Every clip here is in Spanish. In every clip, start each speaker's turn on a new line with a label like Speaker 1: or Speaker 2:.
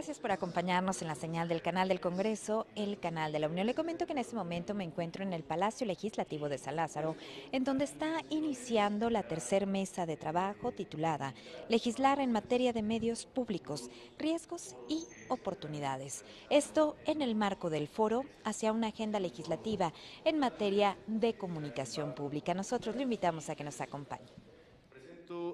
Speaker 1: Gracias por acompañarnos en la señal del canal del Congreso, el canal de la Unión. Le comento que en este momento me encuentro en el Palacio Legislativo de San Lázaro, en donde está iniciando la tercera mesa de trabajo titulada Legislar en materia de medios públicos, riesgos y oportunidades. Esto en el marco del foro hacia una agenda legislativa en materia de comunicación pública. Nosotros lo invitamos a que nos acompañe.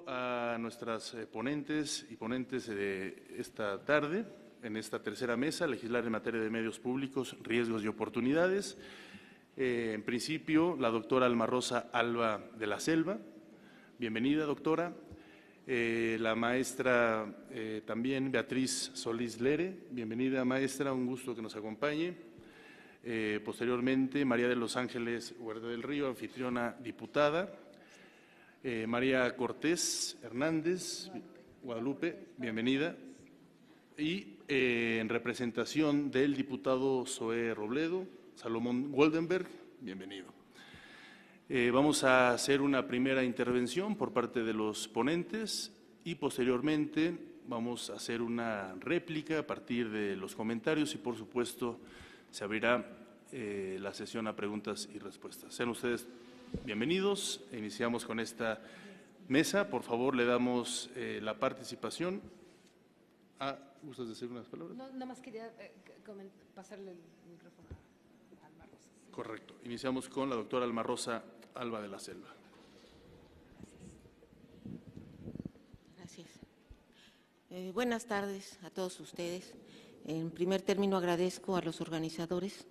Speaker 2: A nuestras ponentes y ponentes de esta tarde, en esta tercera mesa, legislar en materia de medios públicos, riesgos y oportunidades. En principio, la doctora Alma Rosa Alba de la Selva. Bienvenida, doctora. La maestra también Beatriz Solís Lere. Bienvenida, maestra, un gusto que nos acompañe. Posteriormente, María de los Ángeles Huerta del Río, anfitriona diputada. María Cortés Hernández, Guadalupe, bienvenida. Y en representación del diputado Zoé Robledo, Salomón Goldenberg, bienvenido. Vamos a hacer una primera intervención por parte de los ponentes y posteriormente vamos a hacer una réplica a partir de los comentarios y por supuesto se abrirá la sesión a preguntas y respuestas. Sean ustedes bienvenidos. Iniciamos con esta mesa. Por favor, le damos la participación. ¿Gustas decir unas palabras?
Speaker 3: No, nada más quería pasarle el micrófono a Alma Rosa.
Speaker 2: Correcto. Iniciamos con la doctora Alma Rosa Alba de la Selva.
Speaker 4: Gracias. Buenas tardes a todos ustedes. En primer término, agradezco a los organizadores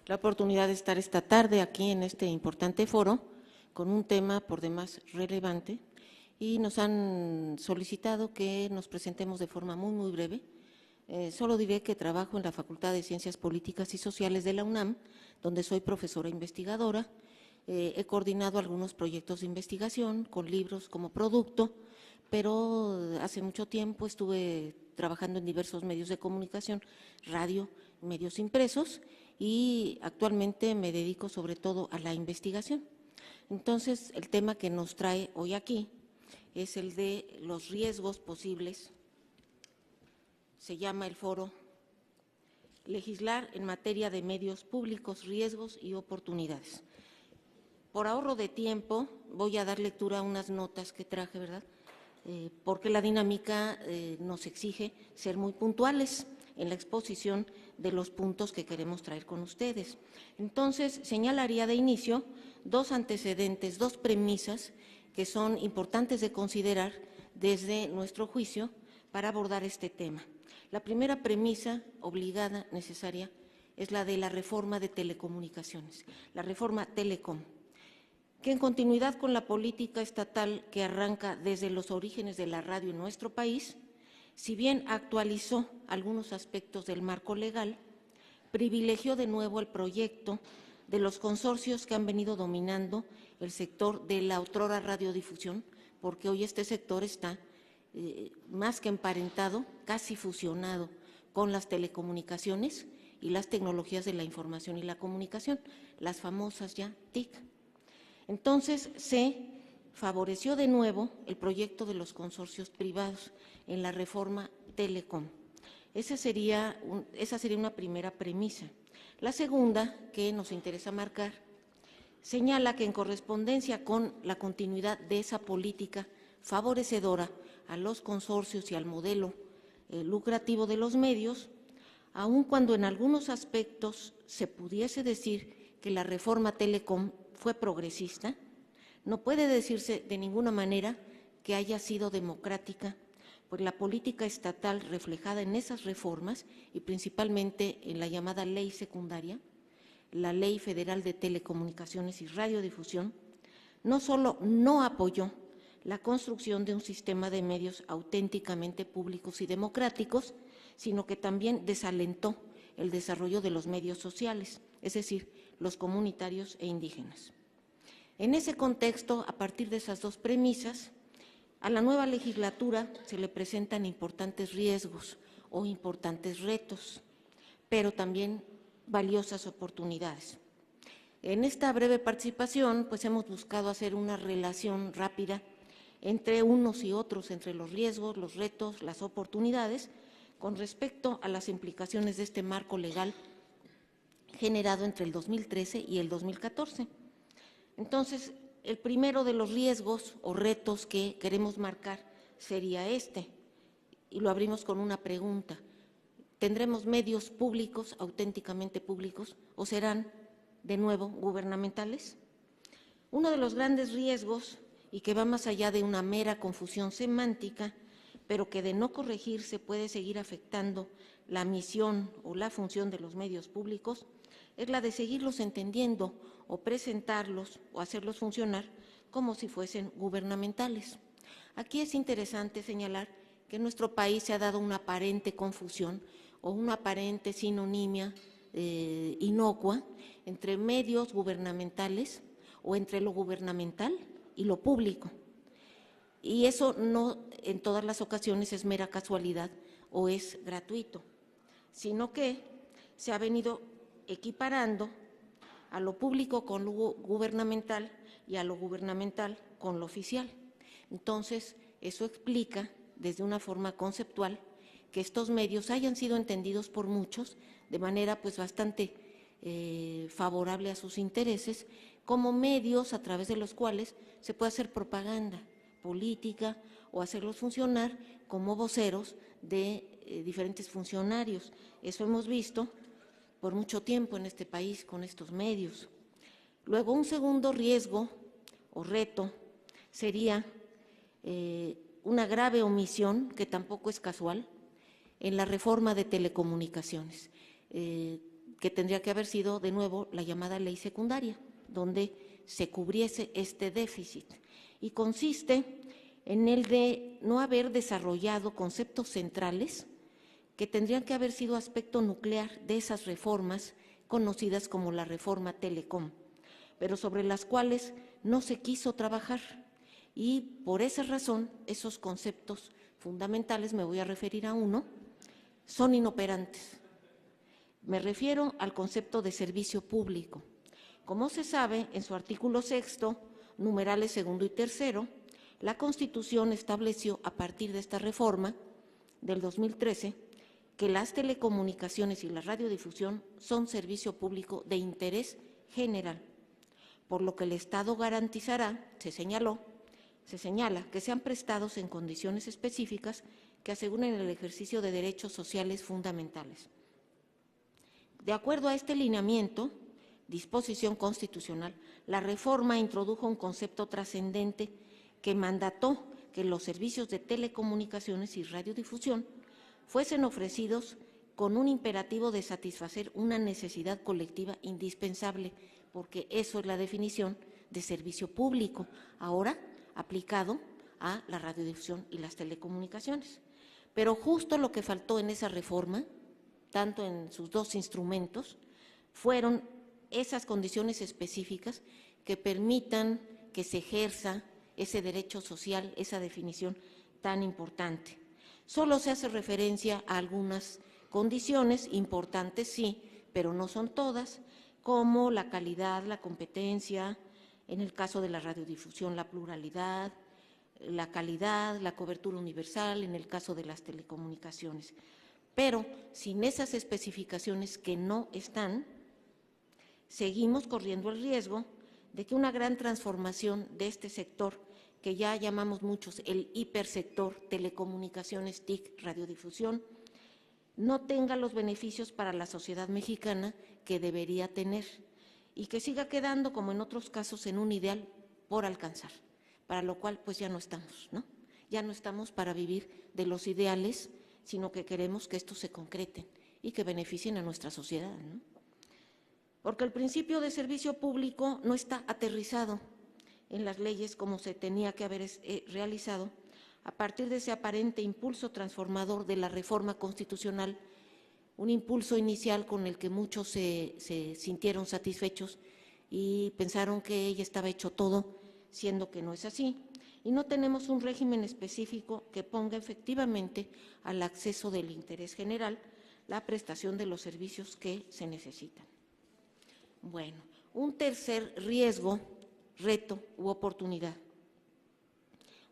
Speaker 4: la oportunidad de estar esta tarde aquí en este importante foro con un tema por demás relevante y nos han solicitado que nos presentemos de forma muy breve. Solo diré que trabajo en la Facultad de Ciencias Políticas y Sociales de la UNAM, donde soy profesora investigadora. He coordinado algunos proyectos de investigación con libros como producto, pero hace mucho tiempo estuve trabajando en diversos medios de comunicación, radio, medios impresos, y actualmente me dedico sobre todo a la investigación. Entonces, el tema que nos trae hoy aquí es el de los riesgos posibles. Se llama el foro Legislar en materia de medios públicos, riesgos y oportunidades. Por ahorro de tiempo voy a dar lectura a unas notas que traje, ¿verdad? Porque la dinámica nos exige ser muy puntuales en la exposición de los puntos que queremos traer con ustedes. Entonces, señalaría de inicio dos antecedentes, dos premisas que son importantes de considerar desde nuestro juicio para abordar este tema. La primera premisa obligada, necesaria, es la de la reforma de telecomunicaciones, la reforma Telecom, que en continuidad con la política estatal que arranca desde los orígenes de la radio en nuestro país, si bien actualizó algunos aspectos del marco legal, privilegió de nuevo el proyecto de los consorcios que han venido dominando el sector de la otrora radiodifusión, porque hoy este sector está más que emparentado, casi fusionado con las telecomunicaciones y las tecnologías de la información y la comunicación, las famosas ya TIC. Entonces, se favoreció de nuevo el proyecto de los consorcios privados en la reforma Telecom. Esa sería una primera premisa. La segunda, que nos interesa marcar, señala que en correspondencia con la continuidad de esa política favorecedora a los consorcios y al modelo lucrativo de los medios, aun cuando en algunos aspectos se pudiese decir que la reforma Telecom fue progresista, no puede decirse de ninguna manera que haya sido democrática, pues la política estatal reflejada en esas reformas y principalmente en la llamada ley secundaria, la Ley Federal de Telecomunicaciones y Radiodifusión, no solo no apoyó la construcción de un sistema de medios auténticamente públicos y democráticos, sino que también desalentó el desarrollo de los medios sociales, es decir, los comunitarios e indígenas. En ese contexto, a partir de esas dos premisas, a la nueva legislatura se le presentan importantes riesgos o importantes retos, pero también valiosas oportunidades. En esta breve participación, pues hemos buscado hacer una relación rápida entre unos y otros, entre los riesgos, los retos, las oportunidades, con respecto a las implicaciones de este marco legal generado entre el 2013 y el 2014. Entonces, el primero de los riesgos o retos que queremos marcar sería este, y lo abrimos con una pregunta: ¿tendremos medios públicos, auténticamente públicos, o serán de nuevo gubernamentales? Uno de los grandes riesgos, y que va más allá de una mera confusión semántica, pero que de no corregirse puede seguir afectando la misión o la función de los medios públicos, es la de seguirlos entendiendo o presentarlos o hacerlos funcionar como si fuesen gubernamentales. Aquí es interesante señalar que en nuestro país se ha dado una aparente confusión o una aparente sinonimia inocua entre medios gubernamentales o entre lo gubernamental y lo público. Y eso no en todas las ocasiones es mera casualidad o es gratuito, sino que se ha venido equiparando a lo público con lo gubernamental y a lo gubernamental con lo oficial. Entonces, eso explica desde una forma conceptual que estos medios hayan sido entendidos por muchos de manera pues bastante favorable a sus intereses, como medios a través de los cuales se puede hacer propaganda política o hacerlos funcionar como voceros de diferentes funcionarios. Eso hemos visto por mucho tiempo en este país con estos medios. Luego, un segundo riesgo o reto sería una grave omisión, que tampoco es casual, en la reforma de telecomunicaciones, que tendría que haber sido de nuevo la llamada ley secundaria, donde se cubriese este déficit, y consiste en el de no haber desarrollado conceptos centrales que tendrían que haber sido aspecto nuclear de esas reformas conocidas como la reforma Telecom, pero sobre las cuales no se quiso trabajar, y por esa razón esos conceptos fundamentales, me voy a referir a uno, son inoperantes. Me refiero al concepto de servicio público. Como se sabe, en su artículo 6, numerales 2 y 3, la Constitución estableció a partir de esta reforma del 2013 que las telecomunicaciones y la radiodifusión son servicio público de interés general, por lo que el Estado garantizará, se señala que sean prestados en condiciones específicas que aseguren el ejercicio de derechos sociales fundamentales. De acuerdo a este lineamiento, disposición constitucional, la reforma introdujo un concepto trascendente que mandató que los servicios de telecomunicaciones y radiodifusión fuesen ofrecidos con un imperativo de satisfacer una necesidad colectiva indispensable, porque eso es la definición de servicio público, ahora aplicado a la radiodifusión y las telecomunicaciones. Pero justo lo que faltó en esa reforma, tanto en sus dos instrumentos, fueron esas condiciones específicas que permitan que se ejerza ese derecho social, esa definición tan importante. Solo se hace referencia a algunas condiciones importantes, sí, pero no son todas, como la calidad, la competencia, en el caso de la radiodifusión, la pluralidad, la calidad, la cobertura universal, en el caso de las telecomunicaciones. Pero sin esas especificaciones que no están, seguimos corriendo el riesgo de que una gran transformación de este sector, que ya llamamos muchos el hipersector telecomunicaciones, TIC, radiodifusión, no tenga los beneficios para la sociedad mexicana que debería tener y que siga quedando, como en otros casos, en un ideal por alcanzar, para lo cual pues ya no estamos, ¿no? Ya no estamos para vivir de los ideales, sino que queremos que estos se concreten y que beneficien a nuestra sociedad, ¿no? Porque el principio de servicio público no está aterrizado en las leyes como se tenía que haber realizado a partir de ese aparente impulso transformador de la reforma constitucional, un impulso inicial con el que muchos se sintieron satisfechos y pensaron que ya estaba hecho todo, siendo que no es así. Y no tenemos un régimen específico que ponga efectivamente al acceso del interés general la prestación de los servicios que se necesitan. Bueno, un tercer riesgo, reto u oportunidad.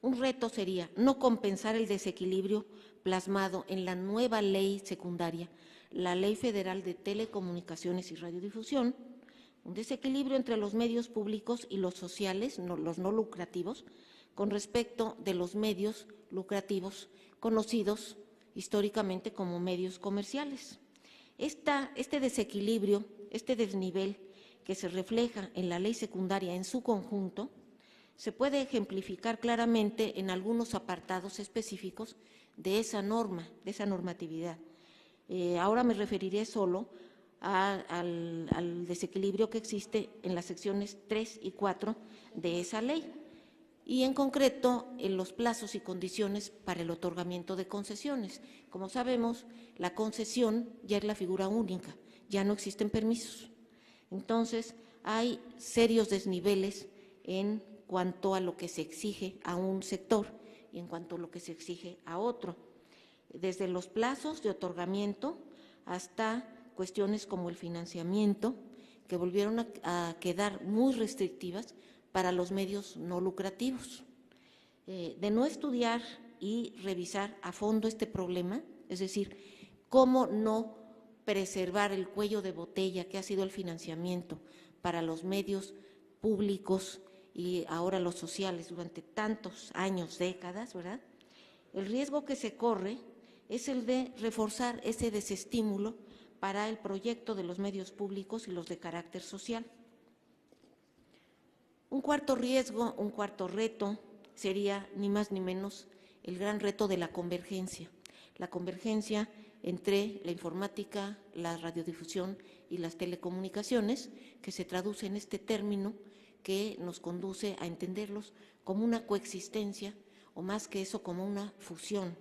Speaker 4: Un reto sería no compensar el desequilibrio plasmado en la nueva ley secundaria, la Ley Federal de Telecomunicaciones y Radiodifusión, un desequilibrio entre los medios públicos y los sociales, los no lucrativos, con respecto de los medios lucrativos conocidos históricamente como medios comerciales. Este desequilibrio, este desnivel que se refleja en la ley secundaria en su conjunto, se puede ejemplificar claramente en algunos apartados específicos de esa norma, de esa normatividad. Ahora me referiré solo al desequilibrio que existe en las secciones 3 y 4 de esa ley, y en concreto en los plazos y condiciones para el otorgamiento de concesiones. Como sabemos, la concesión ya es la figura única, ya no existen permisos. Entonces, hay serios desniveles en cuanto a lo que se exige a un sector y en cuanto a lo que se exige a otro, desde los plazos de otorgamiento hasta cuestiones como el financiamiento, que volvieron a quedar muy restrictivas para los medios no lucrativos. De no estudiar y revisar a fondo este problema, es decir, cómo no preservar el cuello de botella que ha sido el financiamiento para los medios públicos y ahora los sociales durante tantos años, décadas, ¿verdad? El riesgo que se corre es el de reforzar ese desestímulo para el proyecto de los medios públicos y los de carácter social. Un cuarto riesgo, un cuarto reto sería ni más ni menos el gran reto de la convergencia entre la informática, la radiodifusión y las telecomunicaciones, que se traduce en este término que nos conduce a entenderlos como una coexistencia o más que eso como una fusión.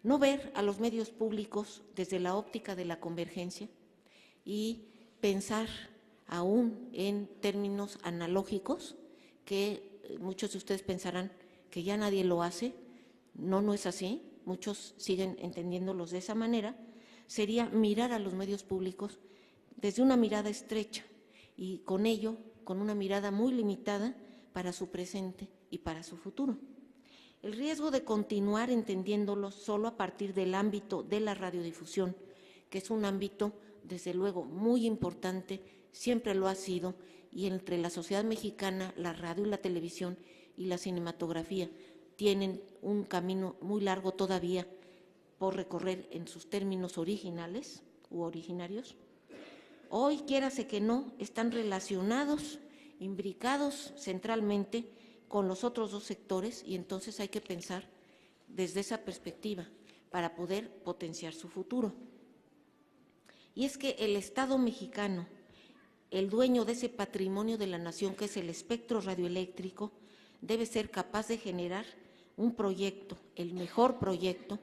Speaker 4: No ver a los medios públicos desde la óptica de la convergencia y pensar aún en términos analógicos, que muchos de ustedes pensarán que ya nadie lo hace. No es así, muchos siguen entendiéndolos de esa manera. Sería mirar a los medios públicos desde una mirada estrecha y con ello, con una mirada muy limitada para su presente y para su futuro. El riesgo de continuar entendiéndolos solo a partir del ámbito de la radiodifusión, que es un ámbito, desde luego, muy importante, siempre lo ha sido, y entre la sociedad mexicana, la radio y la televisión y la cinematografía tienen un camino muy largo todavía por recorrer en sus términos originales u originarios. Hoy, quiérase que no, están relacionados, imbricados centralmente con los otros dos sectores, y entonces hay que pensar desde esa perspectiva para poder potenciar su futuro. Y es que el Estado mexicano, el dueño de ese patrimonio de la nación que es el espectro radioeléctrico, debe ser capaz de generar un proyecto, el mejor proyecto,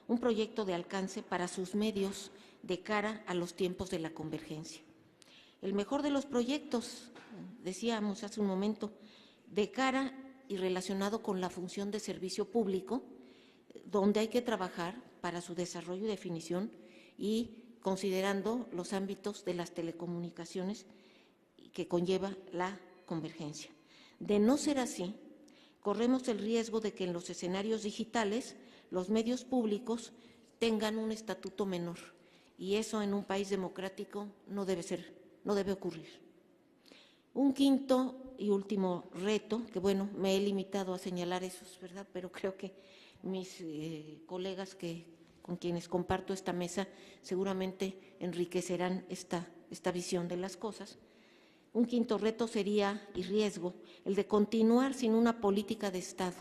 Speaker 4: un proyecto de alcance para sus medios de cara a los tiempos de la convergencia. El mejor de los proyectos, decíamos hace un momento, de cara y relacionado con la función de servicio público, donde hay que trabajar para su desarrollo y definición y considerando los ámbitos de las telecomunicaciones que conlleva la convergencia. De no ser así, corremos el riesgo de que en los escenarios digitales los medios públicos tengan un estatuto menor, y eso en un país democrático no debe ocurrir. Un quinto y último reto, que bueno, me he limitado a señalar esos, ¿verdad? Pero creo que mis colegas con quienes comparto esta mesa seguramente enriquecerán esta visión de las cosas. Un quinto reto sería, y riesgo, el de continuar sin una política de Estado,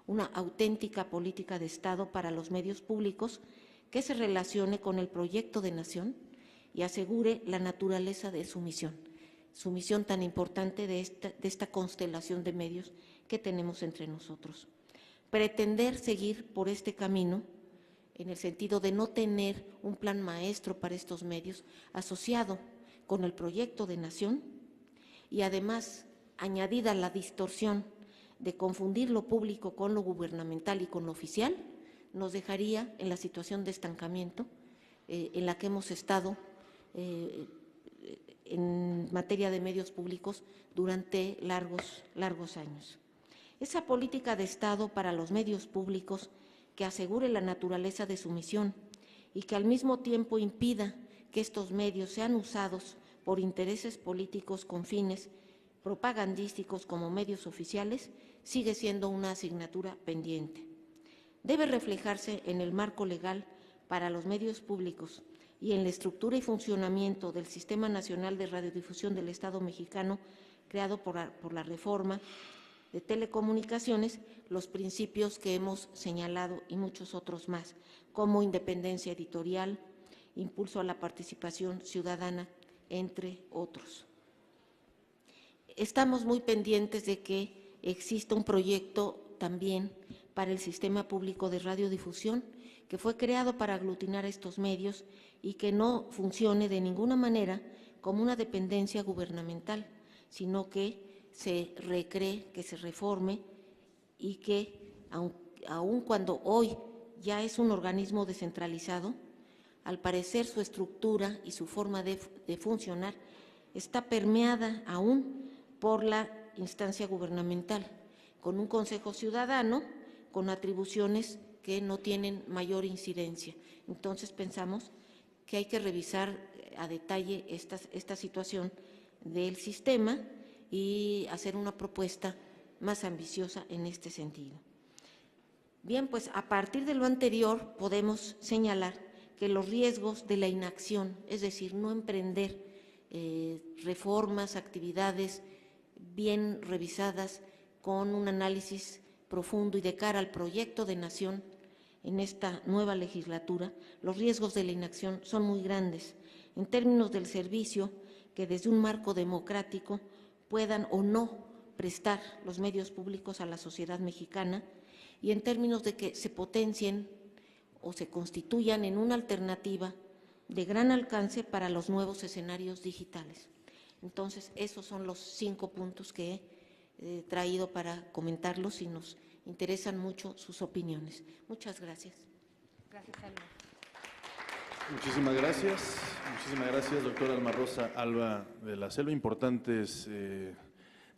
Speaker 4: una auténtica política de Estado para los medios públicos que se relacione con el proyecto de nación y asegure la naturaleza de su misión tan importante de esta constelación de medios que tenemos entre nosotros. Pretender seguir por este camino, en el sentido de no tener un plan maestro para estos medios asociado con el proyecto de nación y además añadida la distorsión de confundir lo público con lo gubernamental y con lo oficial, nos dejaría en la situación de estancamiento en la que hemos estado en materia de medios públicos durante largos años. Esa política de Estado para los medios públicos que asegure la naturaleza de su misión y que al mismo tiempo impida que estos medios sean usados por intereses políticos con fines propagandísticos como medios oficiales, sigue siendo una asignatura pendiente. Debe reflejarse en el marco legal para los medios públicos y en la estructura y funcionamiento del Sistema Nacional de Radiodifusión del Estado mexicano, creado por la reforma de telecomunicaciones, los principios que hemos señalado y muchos otros más, como independencia editorial, impulso a la participación ciudadana, entre otros. Estamos muy pendientes de que exista un proyecto también para el Sistema Público de Radiodifusión, que fue creado para aglutinar estos medios y que no funcione de ninguna manera como una dependencia gubernamental, sino que se recree, que se reforme y que, aun cuando hoy ya es un organismo descentralizado, al parecer su estructura y su forma de funcionar está permeada aún por la instancia gubernamental, con un Consejo Ciudadano con atribuciones que no tienen mayor incidencia. Entonces pensamos que hay que revisar a detalle esta situación del sistema y hacer una propuesta más ambiciosa en este sentido. Bien, pues a partir de lo anterior podemos señalar que los riesgos de la inacción, es decir, no emprender reformas, actividades bien revisadas con un análisis profundo y de cara al proyecto de nación en esta nueva legislatura, los riesgos de la inacción son muy grandes en términos del servicio que desde un marco democrático puedan o no prestar los medios públicos a la sociedad mexicana y en términos de que se potencien o se constituyan en una alternativa de gran alcance para los nuevos escenarios digitales. Entonces, esos son los 5 puntos que he traído para comentarlos y nos interesan mucho sus opiniones. Muchas gracias.
Speaker 3: Gracias, Alma.
Speaker 2: Muchísimas gracias, doctora Alma Rosa Alba de la Selva. Importantes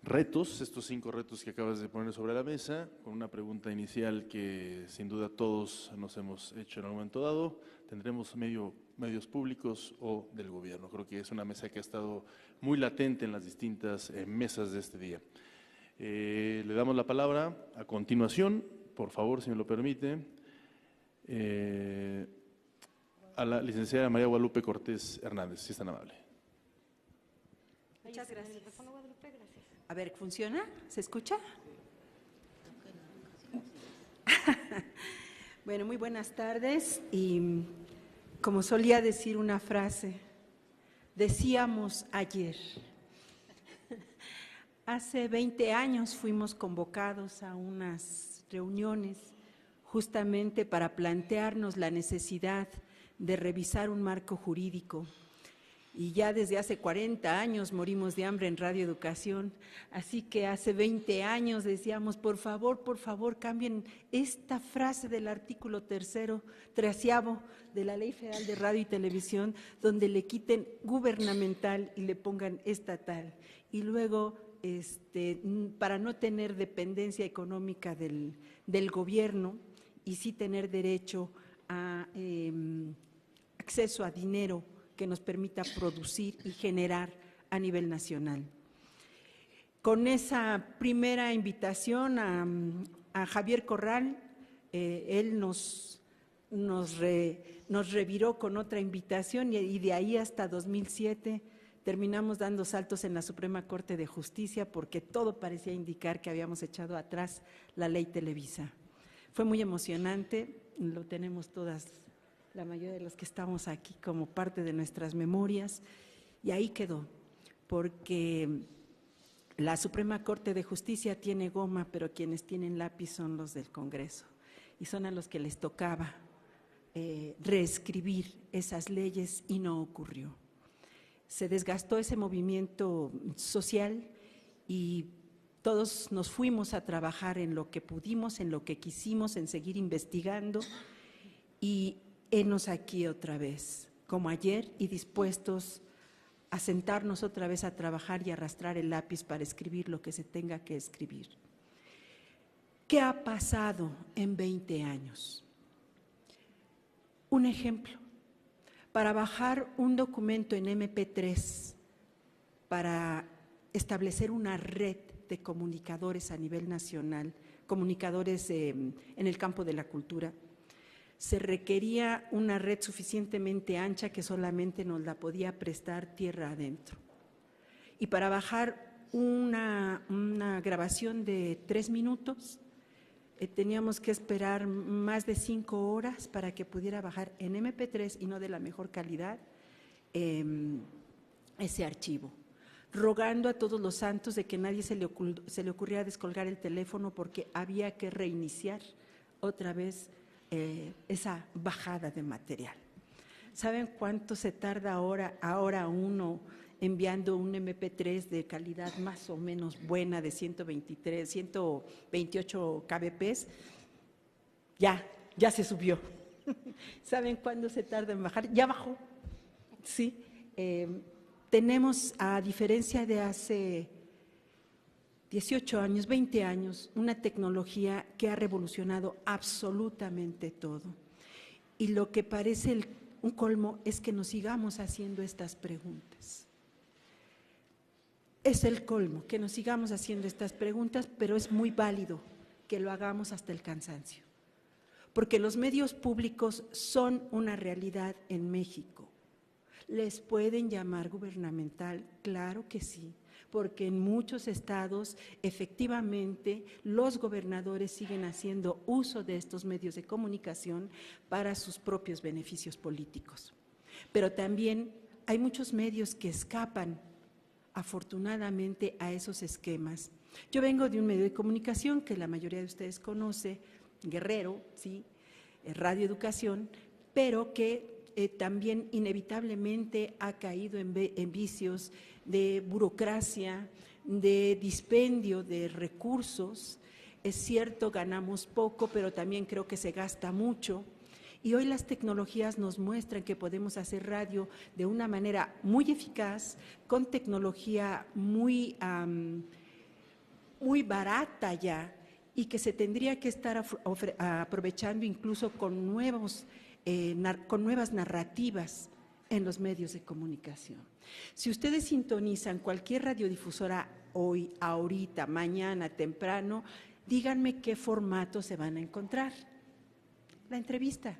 Speaker 2: retos, estos 5 retos que acabas de poner sobre la mesa, con una pregunta inicial que sin duda todos nos hemos hecho en un momento dado: ¿tendremos medios públicos o del gobierno? Creo que es una mesa que ha estado muy latente en las distintas mesas de este día. Le damos la palabra a continuación, por favor, si me lo permite, a la licenciada María Guadalupe Cortés Hernández, si es tan amable.
Speaker 5: Muchas gracias. A ver, ¿funciona? ¿Se escucha? Bueno, muy buenas tardes y como solía decir una frase, decíamos ayer. Hace 20 años fuimos convocados a unas reuniones justamente para plantearnos la necesidad de revisar un marco jurídico. Y ya desde hace 40 años morimos de hambre en radioeducación, así que hace 20 años decíamos, por favor, cambien esta frase del artículo 13º de la Ley Federal de Radio y Televisión, donde le quiten gubernamental y le pongan estatal. Y luego, para no tener dependencia económica del gobierno y sí tener derecho a acceso a dinero que nos permita producir y generar a nivel nacional. Con esa primera invitación a Javier Corral, él nos reviró con otra invitación y de ahí hasta 2007 terminamos dando saltos en la Suprema Corte de Justicia porque todo parecía indicar que habíamos echado atrás la ley Televisa. Fue muy emocionante, lo tenemos todas, la mayoría de los que estamos aquí, como parte de nuestras memorias, y ahí quedó, porque la Suprema Corte de Justicia tiene goma, pero quienes tienen lápiz son los del Congreso, y son a los que les tocaba reescribir esas leyes y no ocurrió. Se desgastó ese movimiento social y todos nos fuimos a trabajar en lo que pudimos, en lo que quisimos, en seguir investigando y henos aquí otra vez, como ayer, y dispuestos a sentarnos otra vez a trabajar y arrastrar el lápiz para escribir lo que se tenga que escribir. ¿Qué ha pasado en 20 años? Un ejemplo, para bajar un documento en MP3, para establecer una red de comunicadores a nivel nacional, comunicadores en el campo de la cultura, se requería una red suficientemente ancha que solamente nos la podía prestar tierra adentro. Y para bajar una grabación de 3 minutos, teníamos que esperar más de 5 horas para que pudiera bajar en MP3 y no de la mejor calidad ese archivo, rogando a todos los santos de que nadie se le ocurriera descolgar el teléfono porque había que reiniciar otra vez esa bajada de material. ¿Saben cuánto se tarda ahora uno enviando un MP3 de calidad más o menos buena de 128 kbps? Ya se subió. ¿Saben cuándo se tarda en bajar? Ya bajó. Sí. Tenemos, a diferencia de hace 18 años, 20 años, una tecnología que ha revolucionado absolutamente todo. Y lo que parece un colmo es que nos sigamos haciendo estas preguntas. Es el colmo que nos sigamos haciendo estas preguntas, pero es muy válido que lo hagamos hasta el cansancio. Porque los medios públicos son una realidad en México. ¿Les pueden llamar gubernamental? Claro que sí, porque en muchos estados efectivamente los gobernadores siguen haciendo uso de estos medios de comunicación para sus propios beneficios políticos. Pero también hay muchos medios que escapan afortunadamente a esos esquemas. Yo vengo de un medio de comunicación que la mayoría de ustedes conoce, Guerrero, ¿sí? Radio Educación, pero que también inevitablemente ha caído en vicios de burocracia, de dispendio de recursos. Es cierto, ganamos poco, pero también creo que se gasta mucho. Y hoy las tecnologías nos muestran que podemos hacer radio de una manera muy eficaz, con tecnología muy barata ya, y que se tendría que estar aprovechando incluso con nuevas narrativas en los medios de comunicación. Si ustedes sintonizan cualquier radiodifusora hoy, ahorita, mañana, temprano, díganme qué formato se van a encontrar. La entrevista.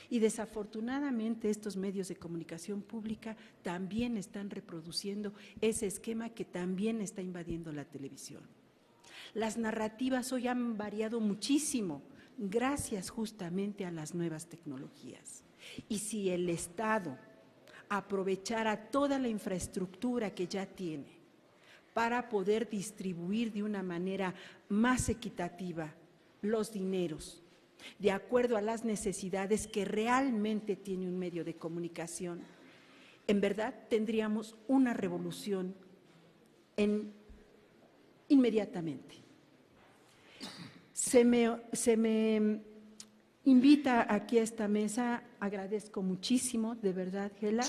Speaker 5: Y desafortunadamente estos medios de comunicación pública también están reproduciendo ese esquema que también está invadiendo la televisión. Las narrativas hoy han variado muchísimo, gracias justamente a las nuevas tecnologías. Y si el Estado aprovechara toda la infraestructura que ya tiene para poder distribuir de una manera más equitativa los dineros, de acuerdo a las necesidades que realmente tiene un medio de comunicación, en verdad tendríamos una revolución inmediatamente. Se me invita aquí a esta mesa, agradezco muchísimo, de verdad, Gela,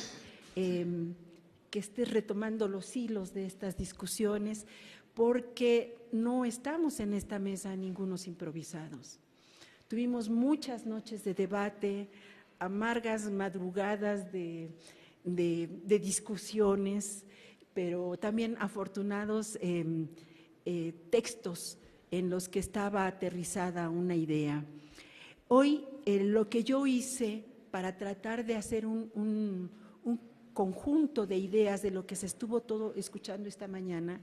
Speaker 5: que estés retomando los hilos de estas discusiones, porque no estamos en esta mesa ningunos improvisados. Tuvimos muchas noches de debate, amargas madrugadas de discusiones, pero también afortunados textos en los que estaba aterrizada una idea. Hoy lo que yo hice para tratar de hacer un conjunto de ideas de lo que se estuvo todo escuchando esta mañana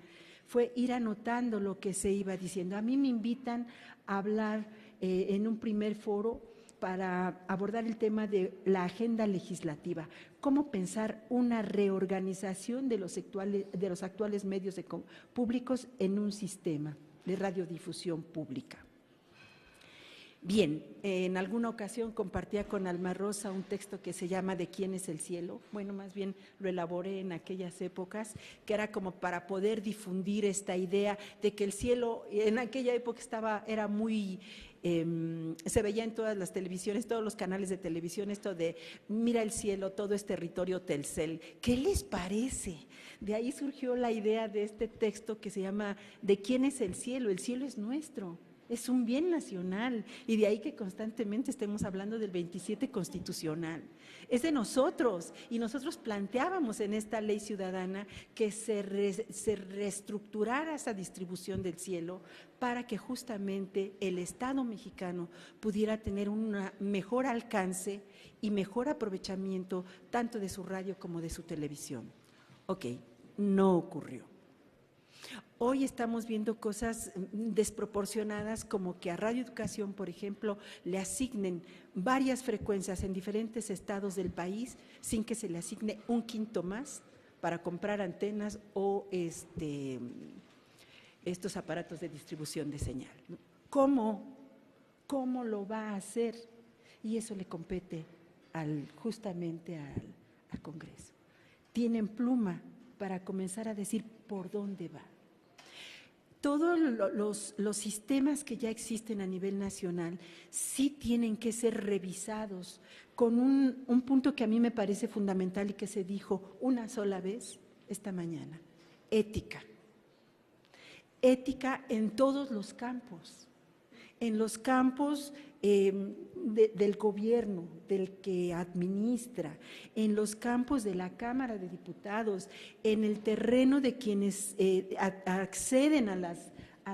Speaker 5: fue ir anotando lo que se iba diciendo. A mí me invitan a hablar en un primer foro para abordar el tema de la agenda legislativa, cómo pensar una reorganización de los actuales medios públicos en un sistema de radiodifusión pública. Bien, en alguna ocasión compartía con Alma Rosa un texto que se llama ¿De quién es el cielo? Bueno, más bien lo elaboré en aquellas épocas, que era como para poder difundir esta idea de que el cielo en aquella época era muy… se veía en todas las televisiones, todos los canales de televisión, esto de mira el cielo, todo es territorio Telcel. ¿Qué les parece? De ahí surgió la idea de este texto que se llama ¿De quién es el cielo? El cielo es nuestro. es un bien nacional y de ahí que constantemente estemos hablando del 27 constitucional. Es de nosotros y nosotros planteábamos en esta ley ciudadana que se reestructurara esa distribución del cielo para que justamente el Estado mexicano pudiera tener un mejor alcance y mejor aprovechamiento tanto de su radio como de su televisión. Ok, no ocurrió. Hoy estamos viendo cosas desproporcionadas como que a Radio Educación, por ejemplo, le asignen varias frecuencias en diferentes estados del país sin que se le asigne un quinto más para comprar antenas o estos aparatos de distribución de señal. ¿Cómo lo va a hacer? Y eso le compete justamente al Congreso. Tienen pluma para comenzar a decir por dónde va. Todos los sistemas que ya existen a nivel nacional sí tienen que ser revisados con un punto que a mí me parece fundamental y que se dijo una sola vez esta mañana: ética. Ética en todos los campos, en los campos del gobierno, del que administra, en los campos de la Cámara de Diputados, en el terreno de quienes acceden a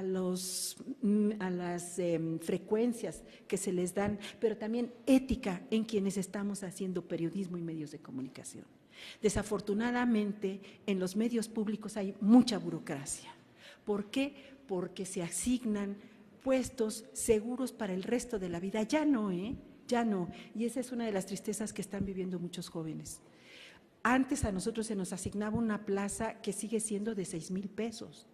Speaker 5: las frecuencias que se les dan, pero también ética en quienes estamos haciendo periodismo y medios de comunicación. Desafortunadamente, en los medios públicos hay mucha burocracia. ¿Por qué? Porque se asignan puestos seguros para el resto de la vida. Ya no, ya no. Y esa es una de las tristezas que están viviendo muchos jóvenes. Antes a nosotros se nos asignaba una plaza que sigue siendo de 6,000 pesos.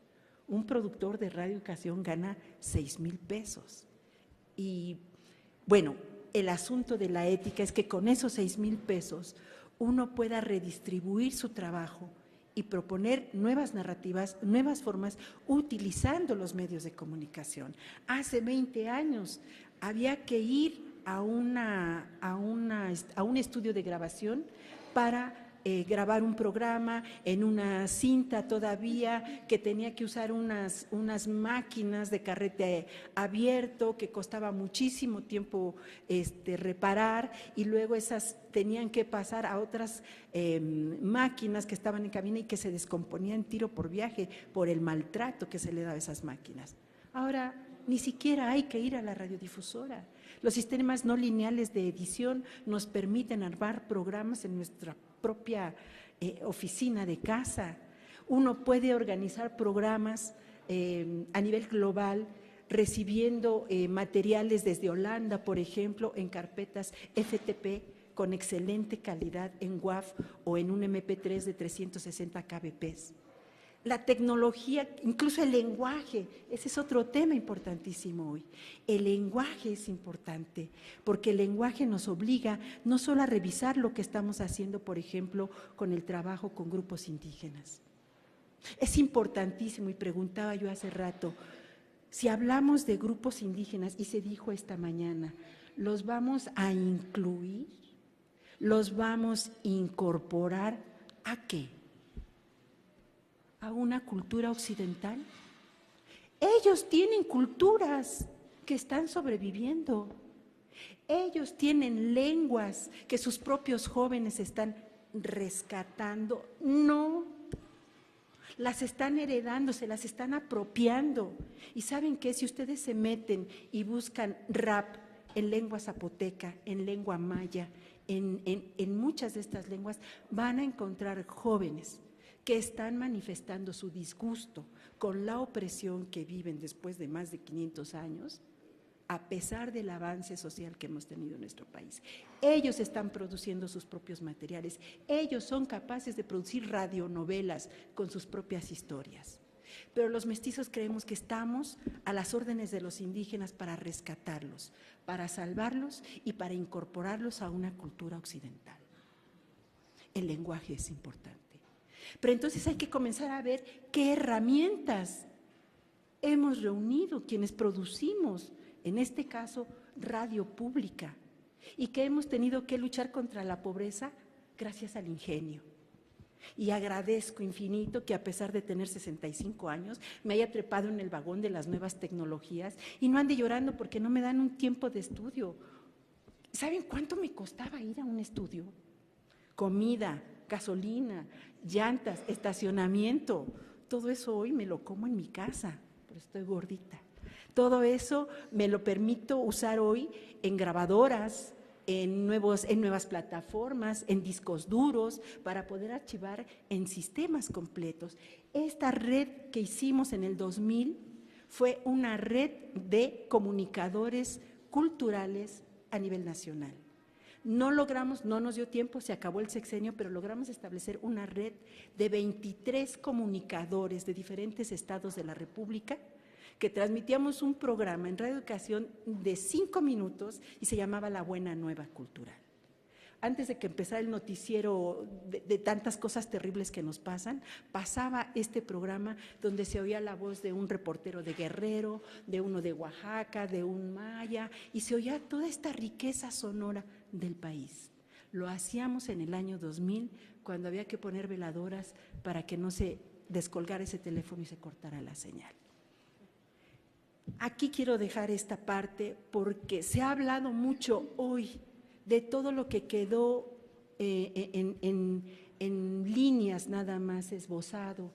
Speaker 5: Un productor de Radio Educación gana 6,000 pesos. Y bueno, el asunto de la ética es que con esos 6,000 pesos uno pueda redistribuir su trabajo y proponer nuevas narrativas, nuevas formas, utilizando los medios de comunicación. Hace 20 años había que ir a un estudio de grabación para grabar un programa en una cinta todavía, que tenía que usar unas máquinas de carrete abierto que costaba muchísimo tiempo reparar, y luego esas tenían que pasar a otras máquinas que estaban en cabina y que se descomponían tiro por viaje por el maltrato que se le daba a esas máquinas. Ahora ni siquiera hay que ir a la radiodifusora. Los sistemas no lineales de edición nos permiten armar programas en nuestra propia oficina de casa. Uno puede organizar programas a nivel global, recibiendo materiales desde Holanda, por ejemplo, en carpetas FTP con excelente calidad en WAV o en un MP3 de 360 kbps. La tecnología, incluso el lenguaje, ese es otro tema importantísimo hoy. El lenguaje es importante porque el lenguaje nos obliga no solo a revisar lo que estamos haciendo, por ejemplo, con el trabajo con grupos indígenas. Es importantísimo, y preguntaba yo hace rato, si hablamos de grupos indígenas, y se dijo esta mañana, ¿los vamos a incluir? ¿Los vamos a incorporar a qué? ¿A una cultura occidental? Ellos tienen culturas que están sobreviviendo. Ellos tienen lenguas que sus propios jóvenes están rescatando. No, las están heredando, se las están apropiando. Y ¿saben qué? Si ustedes se meten y buscan rap en lengua zapoteca, en lengua maya, en muchas de estas lenguas, van a encontrar jóvenes que están manifestando su disgusto con la opresión que viven después de más de 500 años, a pesar del avance social que hemos tenido en nuestro país. Ellos están produciendo sus propios materiales, ellos son capaces de producir radionovelas con sus propias historias. Pero los mestizos creemos que estamos a las órdenes de los indígenas para rescatarlos, para salvarlos y para incorporarlos a una cultura occidental. El lenguaje es importante. Pero entonces hay que comenzar a ver qué herramientas hemos reunido quienes producimos, en este caso, radio pública, y que hemos tenido que luchar contra la pobreza gracias al ingenio. Y agradezco infinito que a pesar de tener 65 años, me haya trepado en el vagón de las nuevas tecnologías y no ande llorando porque no me dan un tiempo de estudio. ¿Saben cuánto me costaba ir a un estudio? Comida, gasolina, llantas, estacionamiento. Todo eso hoy me lo como en mi casa, pero estoy gordita. Todo eso me lo permito usar hoy en grabadoras, en nuevas plataformas, en discos duros, para poder archivar en sistemas completos. Esta red que hicimos en el 2000 fue una red de comunicadores culturales a nivel nacional. No logramos, no nos dio tiempo, se acabó el sexenio, pero logramos establecer una red de 23 comunicadores de diferentes estados de la República, que transmitíamos un programa en Radio Educación de 5 minutos y se llamaba La Buena Nueva Cultural. Antes de que empezara el noticiero de tantas cosas terribles que nos pasan, pasaba este programa donde se oía la voz de un reportero de Guerrero, de uno de Oaxaca, de un maya, y se oía toda esta riqueza sonora del país. Lo hacíamos en el año 2000, cuando había que poner veladoras para que no se descolgara ese teléfono y se cortara la señal. Aquí quiero dejar esta parte porque se ha hablado mucho hoy de todo lo que quedó en líneas nada más esbozado,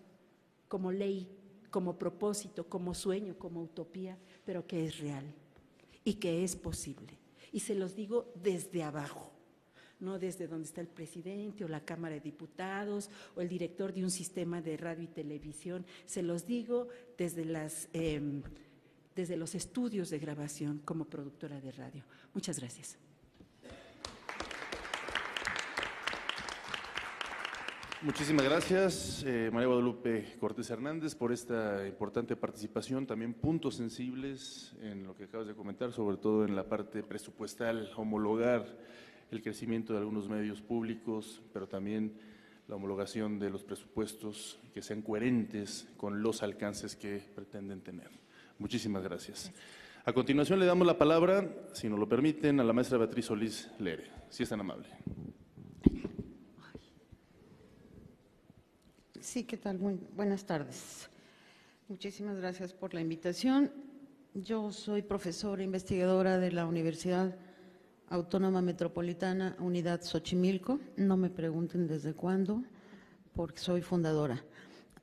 Speaker 5: como ley, como propósito, como sueño, como utopía, pero que es real y que es posible. Y se los digo desde abajo, no desde donde está el presidente o la Cámara de Diputados o el director de un sistema de radio y televisión, se los digo desde los estudios de grabación como productora de radio. Muchas gracias.
Speaker 2: Muchísimas gracias, María Guadalupe Cortés Hernández, por esta importante participación. También puntos sensibles en lo que acabas de comentar, sobre todo en la parte presupuestal, homologar el crecimiento de algunos medios públicos, pero también la homologación de los presupuestos que sean coherentes con los alcances que pretenden tener. Muchísimas gracias. A continuación le damos la palabra, si nos lo permiten, a la maestra Beatriz Solís Lere, si es tan amable.
Speaker 6: Sí, ¿qué tal? Muy buenas tardes. Muchísimas gracias por la invitación. Yo soy profesora investigadora de la Universidad Autónoma Metropolitana, Unidad Xochimilco. No me pregunten desde cuándo, porque soy fundadora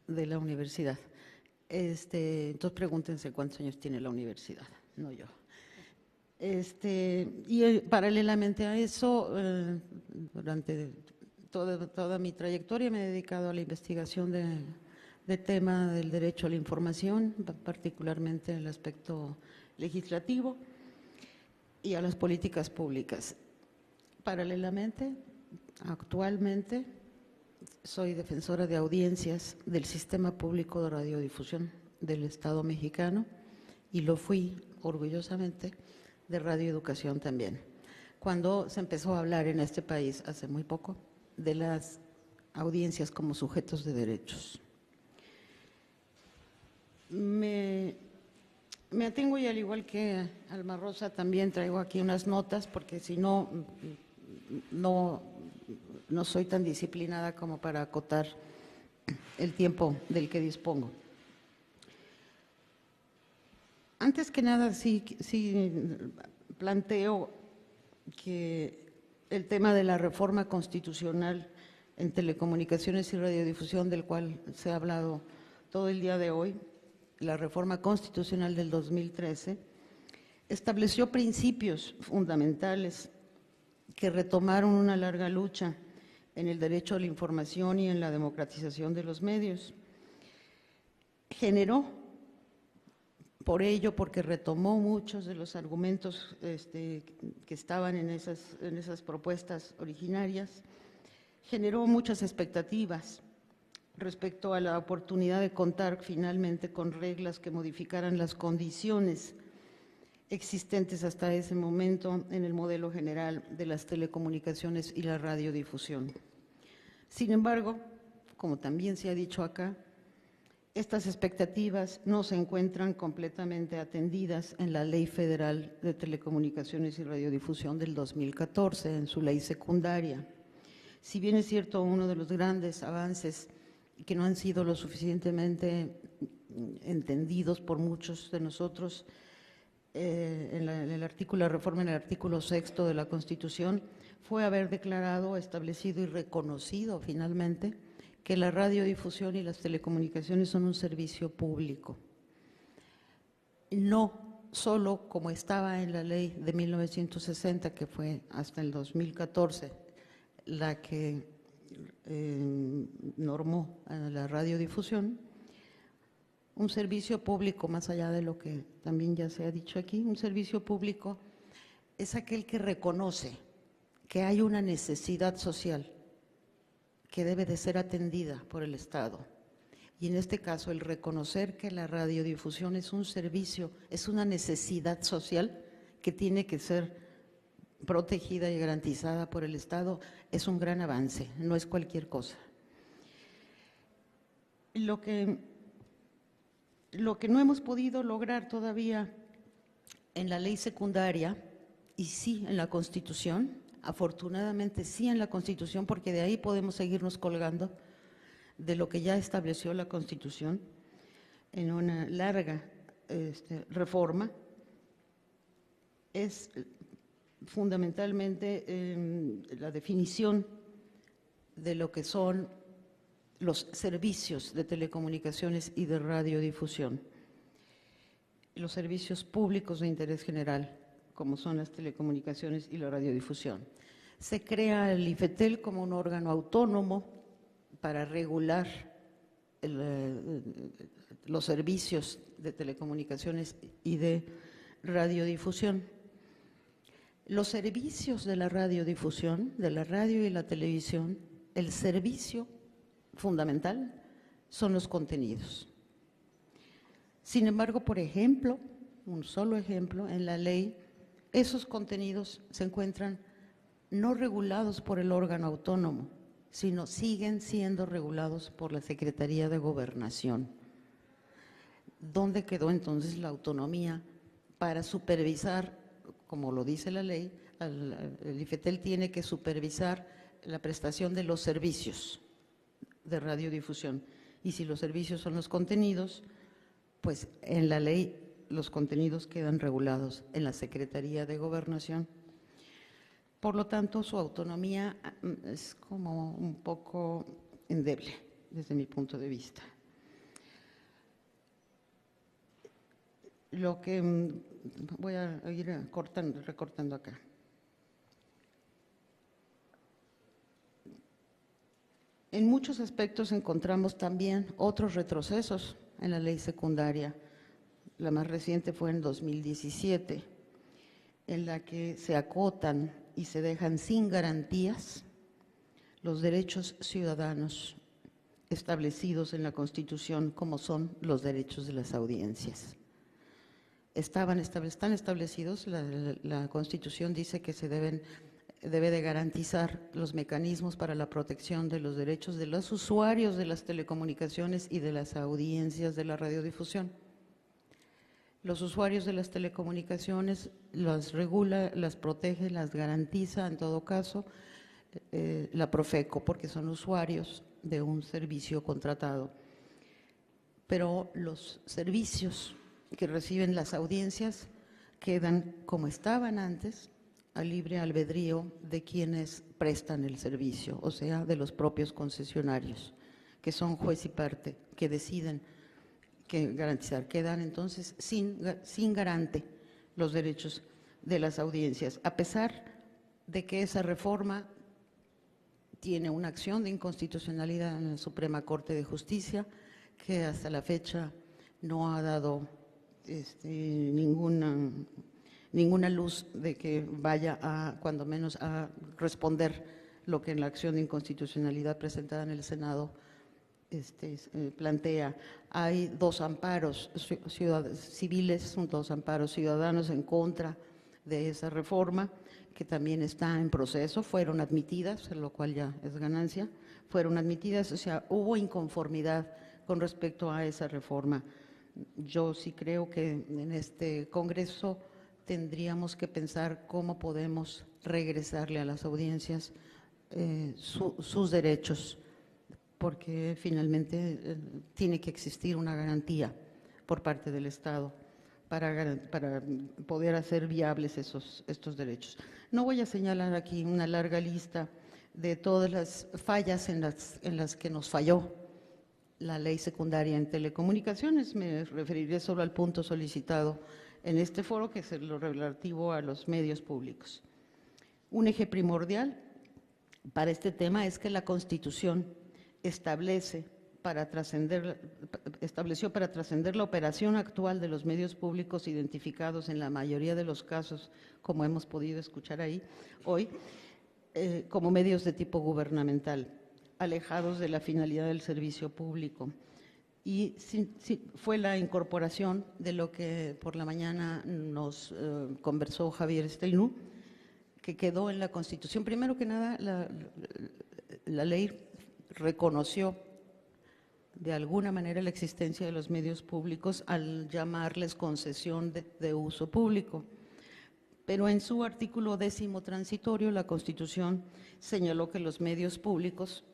Speaker 6: de la universidad. Entonces pregúntense cuántos años tiene la universidad, no yo. Y paralelamente a eso, durante toda mi trayectoria me he dedicado a la investigación de tema del derecho a la información, particularmente en el aspecto legislativo y a las políticas públicas. Paralelamente, actualmente, soy defensora de audiencias del Sistema Público de Radiodifusión del Estado mexicano y lo fui orgullosamente de Radio Educación también. Cuando se empezó a hablar en este país hace muy poco de las audiencias como sujetos de derechos. Me atengo, y al igual que Alma Rosa también traigo aquí unas notas, porque si no, no soy tan disciplinada como para acotar el tiempo del que dispongo. Antes que nada, sí planteo que el tema de la reforma constitucional en telecomunicaciones y radiodifusión, del cual se ha hablado todo el día de hoy, la reforma constitucional del 2013, estableció principios fundamentales que retomaron una larga lucha en el derecho a la información y en la democratización de los medios. Generó, por ello, porque retomó muchos de los argumentos que estaban en esas propuestas originarias, generó muchas expectativas respecto a la oportunidad de contar finalmente con reglas que modificaran las condiciones existentes hasta ese momento en el modelo general de las telecomunicaciones y la radiodifusión. Sin embargo, como también se ha dicho acá, estas expectativas no se encuentran completamente atendidas en la Ley Federal de Telecomunicaciones y Radiodifusión del 2014, en su ley secundaria, Si bien es cierto, uno de los grandes avances que no han sido lo suficientemente entendidos por muchos de nosotros en el artículo, la reforma en el artículo 6º de la Constitución, fue haber declarado, establecido y reconocido finalmente que la radiodifusión y las telecomunicaciones son un servicio público. No solo como estaba en la ley de 1960, que fue hasta el 2014 la que normó a la radiodifusión, un servicio público, más allá de lo que también ya se ha dicho aquí, un servicio público es aquel que reconoce que hay una necesidad social que debe de ser atendida por el Estado. Y en este caso, el reconocer que la radiodifusión es un servicio, es una necesidad social que tiene que ser protegida y garantizada por el Estado, es un gran avance, no es cualquier cosa. Lo que no hemos podido lograr todavía en la ley secundaria, y sí en la Constitución, afortunadamente sí en la Constitución, porque de ahí podemos seguirnos colgando de lo que ya estableció la Constitución en una larga reforma, es fundamentalmente la definición de lo que son los servicios de telecomunicaciones y de radiodifusión, los servicios públicos de interés general, como son las telecomunicaciones y la radiodifusión. Se crea el IFETEL como un órgano autónomo para regular los servicios de telecomunicaciones y de radiodifusión. Los servicios de la radiodifusión, de la radio y la televisión, el servicio fundamental son los contenidos. Sin embargo, por ejemplo, un solo ejemplo, en la ley, esos contenidos se encuentran no regulados por el órgano autónomo, sino siguen siendo regulados por la Secretaría de Gobernación. ¿Dónde quedó entonces la autonomía para supervisar, como lo dice la ley, el IFETEL tiene que supervisar la prestación de los servicios de radiodifusión? Y si los servicios son los contenidos, pues en la ley los contenidos quedan regulados en la Secretaría de Gobernación. Por lo tanto, su autonomía es como un poco endeble desde mi punto de vista. Lo que voy a ir recortando acá. En muchos aspectos encontramos también otros retrocesos en la ley secundaria. La más reciente fue en 2017, en la que se acotan y se dejan sin garantías los derechos ciudadanos establecidos en la Constitución, como son los derechos de las audiencias. Están establecidos, la Constitución dice que debe de garantizar los mecanismos para la protección de los derechos de los usuarios de las telecomunicaciones y de las audiencias de la radiodifusión. Los usuarios de las telecomunicaciones las regula, las protege, las garantiza en todo caso la Profeco, porque son usuarios de un servicio contratado. Pero los servicios que reciben las audiencias quedan como estaban antes, al libre albedrío de quienes prestan el servicio, o sea, de los propios concesionarios, que son juez y parte, que deciden que garantizar. Quedan entonces sin garante los derechos de las audiencias, a pesar de que esa reforma tiene una acción de inconstitucionalidad en la Suprema Corte de Justicia, que hasta la fecha no ha dado ninguna luz de que vaya a, cuando menos, a responder lo que en la acción de inconstitucionalidad presentada en el Senado plantea. Hay dos amparos civiles, dos amparos ciudadanos en contra de esa reforma, que también está en proceso, fueron admitidas, lo cual ya es ganancia, fueron admitidas, o sea, hubo inconformidad con respecto a esa reforma. Yo sí creo que en este Congreso tendríamos que pensar cómo podemos regresarle a las audiencias sus derechos, porque finalmente tiene que existir una garantía por parte del Estado para poder hacer viables estos derechos. No voy a señalar aquí una larga lista de todas las fallas en las que nos falló la ley secundaria en telecomunicaciones. Me referiré solo al punto solicitado en este foro, que es lo relativo a los medios públicos. Un eje primordial para este tema es que la Constitución estableció para trascender la operación actual de los medios públicos identificados en la mayoría de los casos, como hemos podido escuchar ahí hoy, como medios de tipo gubernamental, alejados de la finalidad del servicio público. Y fue la incorporación de lo que por la mañana nos conversó Javier Steinú, que quedó en la Constitución. Primero que nada, la ley reconoció de alguna manera la existencia de los medios públicos al llamarles concesión de uso público. Pero en su artículo 10º transitorio, la Constitución señaló que los medios públicos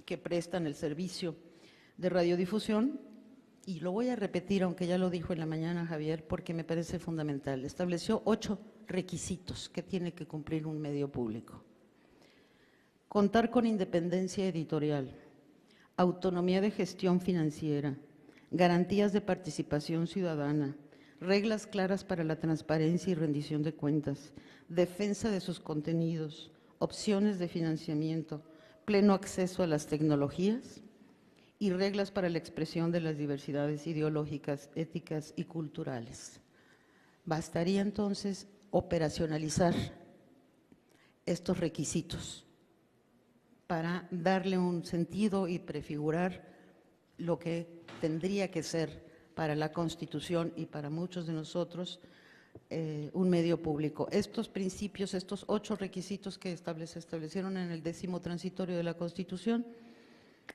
Speaker 6: que prestan el servicio de radiodifusión, y lo voy a repetir, aunque ya lo dijo en la mañana Javier, porque me parece fundamental, estableció 8 requisitos que tiene que cumplir un medio público. Contar con independencia editorial, autonomía de gestión financiera, garantías de participación ciudadana, reglas claras para la transparencia y rendición de cuentas, defensa de sus contenidos, opciones de financiamiento, pleno acceso a las tecnologías y reglas para la expresión de las diversidades ideológicas, éticas y culturales. Bastaría entonces operacionalizar estos requisitos para darle un sentido y prefigurar lo que tendría que ser para la Constitución y para muchos de nosotros un medio público. Estos principios, estos 8 requisitos que se establecieron en el 10º transitorio de la Constitución,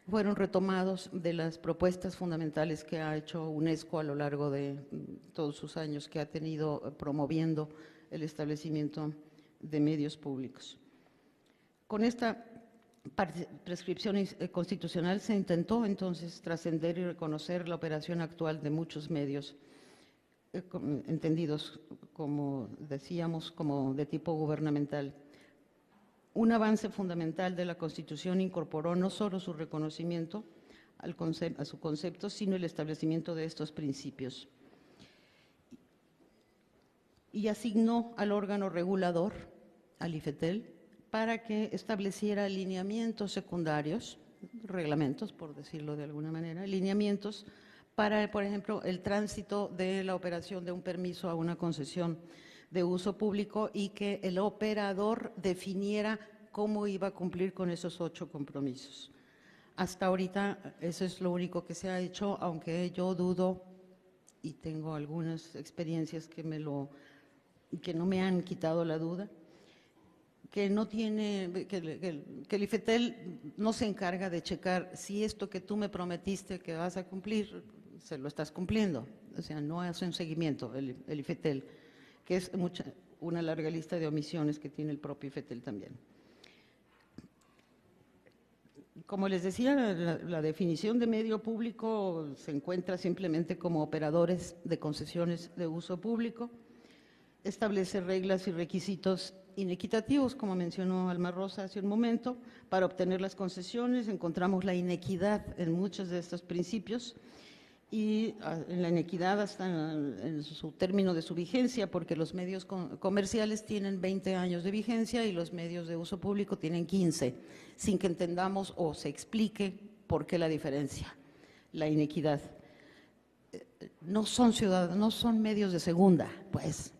Speaker 6: fueron retomados de las propuestas fundamentales que ha hecho UNESCO a lo largo de todos sus años que ha tenido promoviendo el establecimiento de medios públicos. Con esta prescripción constitucional se intentó entonces trascender y reconocer la operación actual de muchos medios entendidos, como decíamos, como de tipo gubernamental. Un avance fundamental de la Constitución incorporó no solo su reconocimiento a su concepto, sino el establecimiento de estos principios. Y asignó al órgano regulador, al IFETEL, para que estableciera lineamientos secundarios, reglamentos, por decirlo de alguna manera, lineamientos para, por ejemplo, el tránsito de la operación de un permiso a una concesión de uso público y que el operador definiera cómo iba a cumplir con esos 8 compromisos. Hasta ahorita eso es lo único que se ha hecho, aunque yo dudo y tengo algunas experiencias que no me han quitado la duda, que el IFETEL no se encarga de checar si esto que tú me prometiste que vas a cumplir, se lo estás cumpliendo. O sea, no hace un seguimiento el IFETEL, que es una larga lista de omisiones que tiene el propio IFETEL también. Como les decía, la definición de medio público se encuentra simplemente como operadores de concesiones de uso público, establece reglas y requisitos inequitativos, como mencionó Alma Rosa hace un momento. Para obtener las concesiones encontramos la inequidad en muchos de estos principios y en la inequidad hasta en su término de su vigencia, porque los medios comerciales tienen 20 años de vigencia y los medios de uso público tienen 15, sin que entendamos o se explique por qué la diferencia, la inequidad. No son ciudadanos, no son medios de segunda, pues.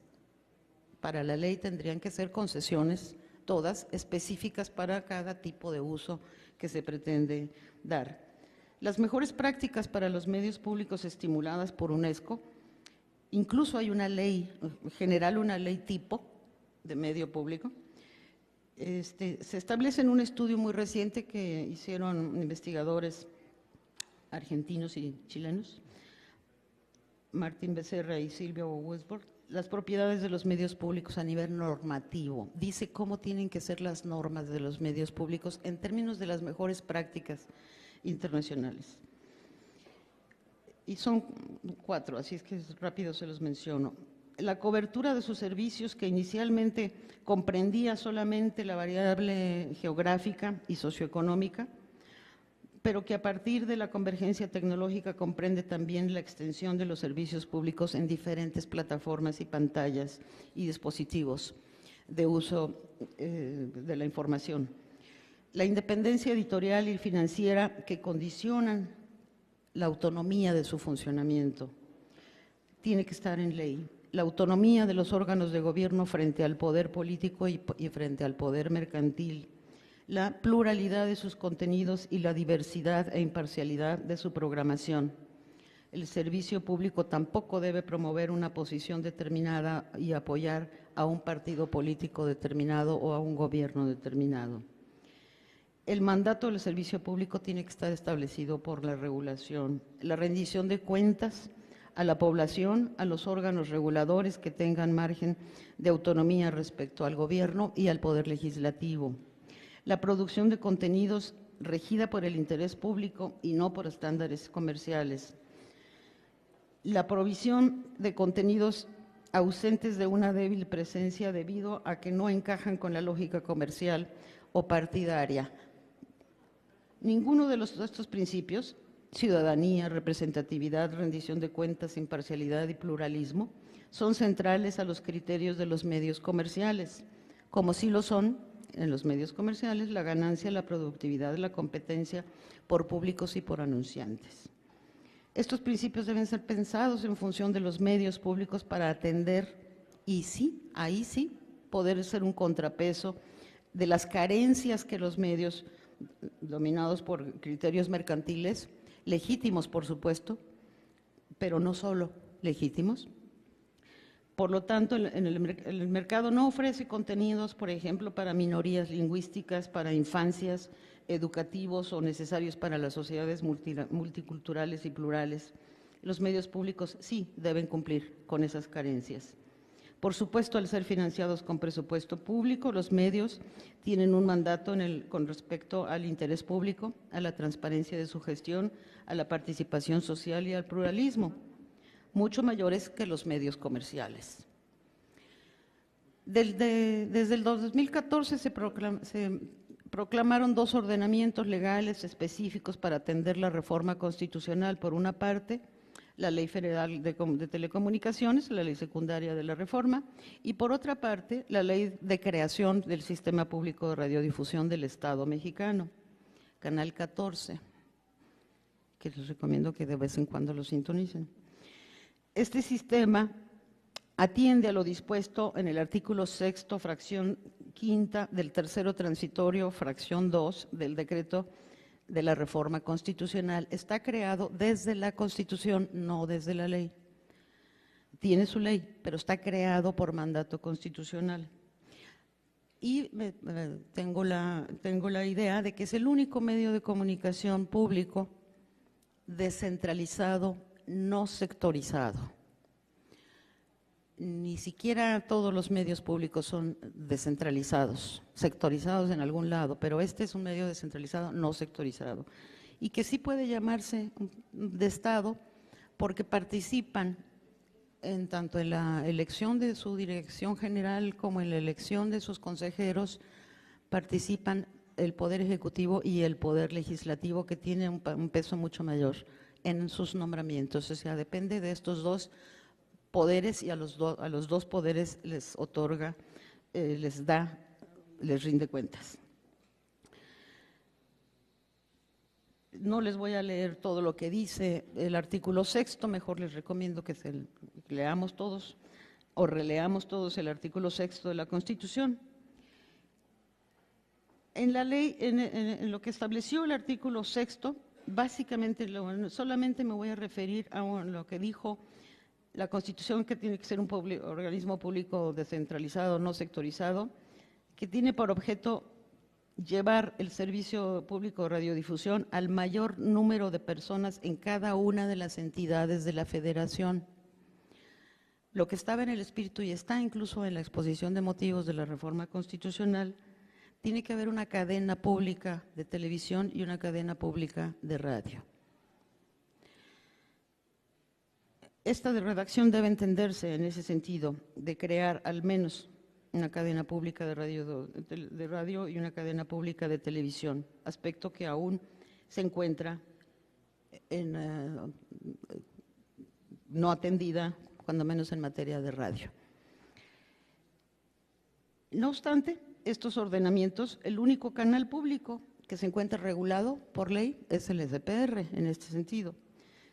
Speaker 6: Para la ley tendrían que ser concesiones, todas específicas para cada tipo de uso que se pretende dar. Las mejores prácticas para los medios públicos estimuladas por UNESCO, incluso hay una ley general, una ley tipo de medio público, se establece en un estudio muy reciente que hicieron investigadores argentinos y chilenos, Martín Becerra y Silvio Westbrook, las propiedades de los medios públicos a nivel normativo. Dice cómo tienen que ser las normas de los medios públicos en términos de las mejores prácticas internacionales. Y son 4, así es que rápido se los menciono. La cobertura de sus servicios, que inicialmente comprendía solamente la variable geográfica y socioeconómica, pero que a partir de la convergencia tecnológica comprende también la extensión de los servicios públicos en diferentes plataformas y pantallas y dispositivos de uso de la información. La independencia editorial y financiera que condicionan la autonomía de su funcionamiento tiene que estar en ley. La autonomía de los órganos de gobierno frente al poder político y frente al poder mercantil, la pluralidad de sus contenidos y la diversidad e imparcialidad de su programación. El servicio público tampoco debe promover una posición determinada y apoyar a un partido político determinado o a un gobierno determinado. El mandato del servicio público tiene que estar establecido por la regulación. La rendición de cuentas a la población, a los órganos reguladores que tengan margen de autonomía respecto al gobierno y al poder legislativo. La producción de contenidos regida por el interés público y no por estándares comerciales. La provisión de contenidos ausentes de una débil presencia debido a que no encajan con la lógica comercial o partidaria. Ninguno de estos principios, ciudadanía, representatividad, rendición de cuentas, imparcialidad y pluralismo, son centrales a los criterios de los medios comerciales, como sí lo son en los medios comerciales la ganancia, la productividad, la competencia por públicos y por anunciantes. Estos principios deben ser pensados en función de los medios públicos para atender y sí, ahí sí, poder ser un contrapeso de las carencias que los medios dominados por criterios mercantiles, legítimos por supuesto, pero no solo legítimos. Por lo tanto, el mercado no ofrece contenidos, por ejemplo, para minorías lingüísticas, para infancias, educativos o necesarios para las sociedades multiculturales y plurales. Los medios públicos sí deben cumplir con esas carencias. Por supuesto, al ser financiados con presupuesto público, los medios tienen un mandato con respecto al interés público, a la transparencia de su gestión, a la participación social y al pluralismo, mucho mayores que los medios comerciales. Desde el 2014 se proclamaron 2 ordenamientos legales específicos para atender la reforma constitucional. Por una parte, la Ley Federal de Telecomunicaciones, la Ley Secundaria de la Reforma, y por otra parte, la Ley de Creación del Sistema Público de Radiodifusión del Estado Mexicano, Canal 14, que les recomiendo que de vez en cuando lo sintonicen. Este sistema atiende a lo dispuesto en el artículo 6º, fracción 5ª del tercero transitorio, fracción 2 del decreto de la reforma constitucional. Está creado desde la Constitución, no desde la ley. Tiene su ley, pero está creado por mandato constitucional. Y tengo la idea de que es el único medio de comunicación público descentralizado, no sectorizado. Ni siquiera todos los medios públicos son descentralizados, sectorizados en algún lado, pero este es un medio descentralizado, no sectorizado, y que sí puede llamarse de Estado porque participan tanto en la elección de su dirección general como en la elección de sus consejeros, participan el Poder Ejecutivo y el Poder Legislativo, que tiene un peso mucho mayor en sus nombramientos. O sea, depende de estos 2 poderes y a los 2 poderes les otorga, les rinde cuentas. No les voy a leer todo lo que dice el artículo 6º, mejor les recomiendo que leamos todos o releamos todos el artículo 6º de la Constitución. En la ley, en lo que estableció el artículo 6º, básicamente solamente me voy a referir a lo que dijo la Constitución, que tiene que ser un organismo público descentralizado, no sectorizado, que tiene por objeto llevar el servicio público de radiodifusión al mayor número de personas en cada una de las entidades de la Federación. Lo que estaba en el espíritu y está incluso en la exposición de motivos de la reforma constitucional, tiene que haber una cadena pública de televisión y una cadena pública de radio. Esta redacción debe entenderse en ese sentido, de crear al menos una cadena pública de radio y una cadena pública de televisión, aspecto que aún se encuentra no atendida, cuando menos en materia de radio. No obstante, estos ordenamientos, el único canal público que se encuentra regulado por ley es el SPR en este sentido.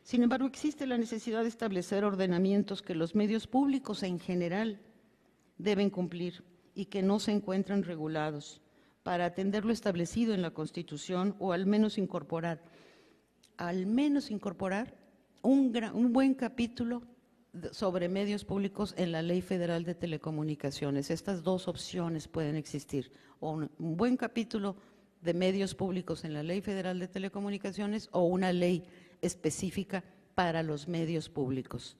Speaker 6: Sin embargo, existe la necesidad de establecer ordenamientos que los medios públicos en general deben cumplir y que no se encuentran regulados para atender lo establecido en la Constitución o al menos incorporar un buen capítulo sobre medios públicos en la Ley Federal de Telecomunicaciones. Estas dos opciones pueden existir, o un buen capítulo de medios públicos en la Ley Federal de Telecomunicaciones o una ley específica para los medios públicos,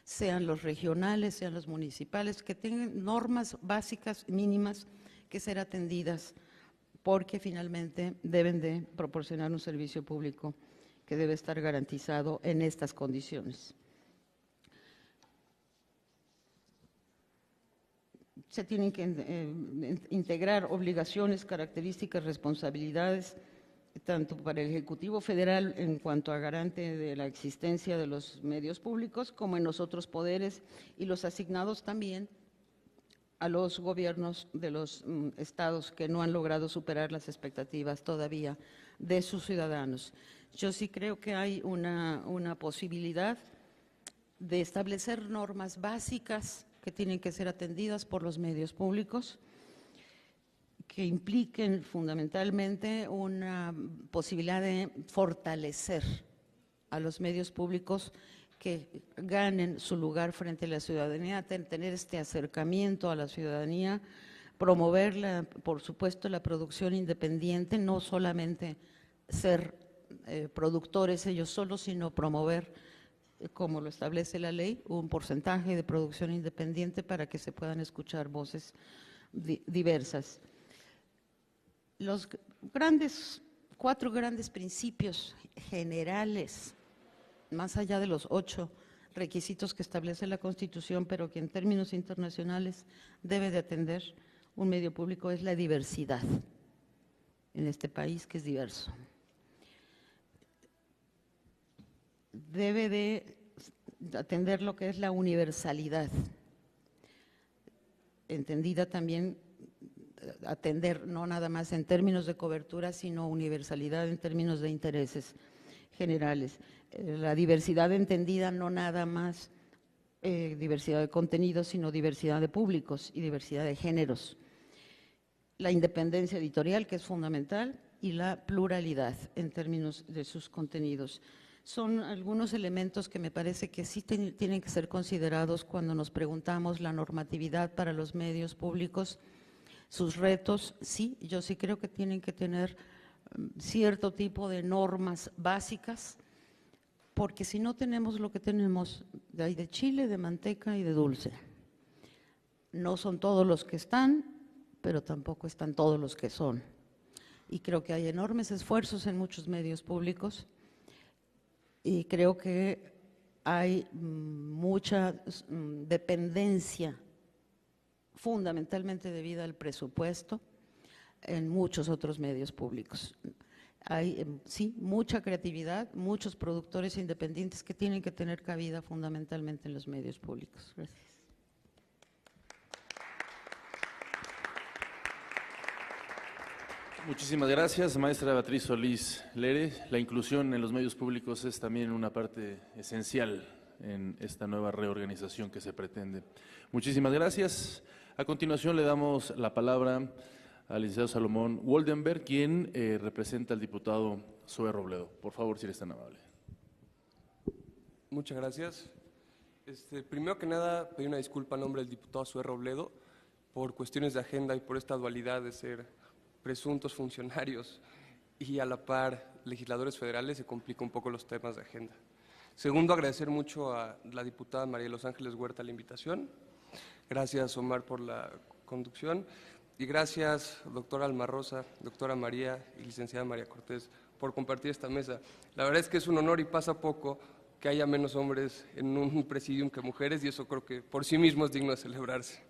Speaker 6: sean los regionales, sean los municipales, que tengan normas básicas mínimas que ser atendidas, porque finalmente deben de proporcionar un servicio público que debe estar garantizado en estas condiciones. Se tienen que integrar obligaciones, características, responsabilidades, tanto para el Ejecutivo Federal en cuanto a garante de la existencia de los medios públicos, como en los otros poderes y los asignados también a los gobiernos de los estados que no han logrado superar las expectativas todavía de sus ciudadanos. Yo sí creo que hay una posibilidad de establecer normas básicas que tienen que ser atendidas por los medios públicos, que impliquen fundamentalmente una posibilidad de fortalecer a los medios públicos, que ganen su lugar frente a la ciudadanía, tener este acercamiento a la ciudadanía, promover, por supuesto, la producción independiente, no solamente ser productores ellos solos, sino promover, como lo establece la ley, un porcentaje de producción independiente para que se puedan escuchar voces diversas. Los cuatro grandes principios generales, más allá de los 8 requisitos que establece la Constitución, pero que en términos internacionales debe de atender un medio público, es la diversidad en este país que es diverso. Debe de atender lo que es la universalidad, entendida también, atender no nada más en términos de cobertura, sino universalidad en términos de intereses generales. La diversidad entendida no nada más diversidad de contenidos, sino diversidad de públicos y diversidad de géneros. La independencia editorial, que es fundamental, y la pluralidad en términos de sus contenidos. Son algunos elementos que me parece que sí tienen que ser considerados cuando nos preguntamos la normatividad para los medios públicos, sus retos. Sí, yo sí creo que tienen que tener cierto tipo de normas básicas, porque si no tenemos lo que tenemos, hay de chile, de manteca y de dulce. No son todos los que están, pero tampoco están todos los que son. Y creo que hay enormes esfuerzos en muchos medios públicos, y creo que hay mucha dependencia, fundamentalmente debida al presupuesto, en muchos otros medios públicos. Hay, sí, mucha creatividad, muchos productores independientes que tienen que tener cabida fundamentalmente en los medios públicos. Gracias.
Speaker 2: Muchísimas gracias, maestra Beatriz Solís Lere. La inclusión en los medios públicos es también una parte esencial en esta nueva reorganización que se pretende. Muchísimas gracias. A continuación le damos la palabra al licenciado Salomón Woldenberg, quien representa al diputado Zoe Robledo. Por favor, si eres tan amable.
Speaker 7: Muchas gracias. Primero que nada, pedir una disculpa a nombre del diputado Zoe Robledo por cuestiones de agenda y por esta dualidad de ser presuntos funcionarios y a la par legisladores federales, se complica un poco los temas de agenda. Segundo, agradecer mucho a la diputada María de los Ángeles Huerta la invitación. Gracias, Omar, por la conducción. Y gracias, doctora Alma Rosa, doctora María y licenciada María Cortés, por compartir esta mesa. La verdad es que es un honor y pasa poco que haya menos hombres en un presidium que mujeres, y eso creo que por sí mismo es digno de celebrarse.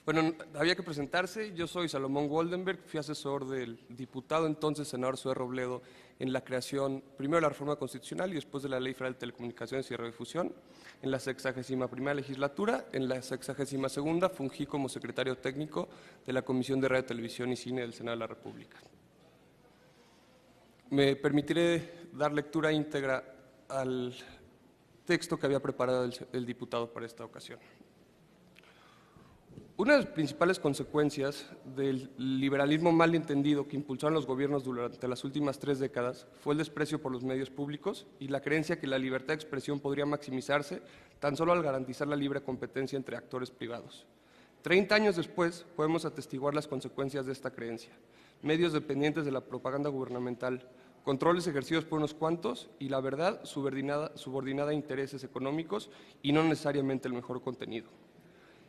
Speaker 7: Bueno, había que presentarse. Yo soy Salomón Goldenberg, fui asesor del diputado entonces senador Zoé Robledo en la creación, primero de la reforma constitucional y después de la Ley Federal de Telecomunicaciones y Radiodifusión, en la 61ª legislatura. En la 62ª fungí como secretario técnico de la Comisión de Radio, Televisión y Cine del Senado de la República. Me permitiré dar lectura íntegra al texto que había preparado el diputado para esta ocasión. Una de las principales consecuencias del liberalismo mal entendido que impulsaron los gobiernos durante las últimas 3 décadas fue el desprecio por los medios públicos y la creencia que la libertad de expresión podría maximizarse tan solo al garantizar la libre competencia entre actores privados. 30 años después podemos atestiguar las consecuencias de esta creencia: medios dependientes de la propaganda gubernamental, controles ejercidos por unos cuantos y la verdad subordinada a intereses económicos y no necesariamente el mejor contenido.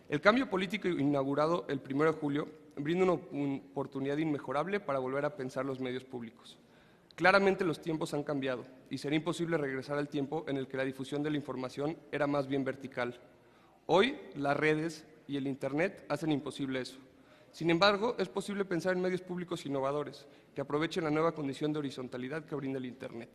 Speaker 7: El cambio político inaugurado el 1 de julio brinda una oportunidad inmejorable para volver a pensar los medios públicos. Claramente los tiempos han cambiado y será imposible regresar al tiempo en el que la difusión de la información era más bien vertical. Hoy las redes y el Internet hacen imposible eso. Sin embargo, es posible pensar en medios públicos innovadores que aprovechen la nueva condición de horizontalidad que brinda el Internet.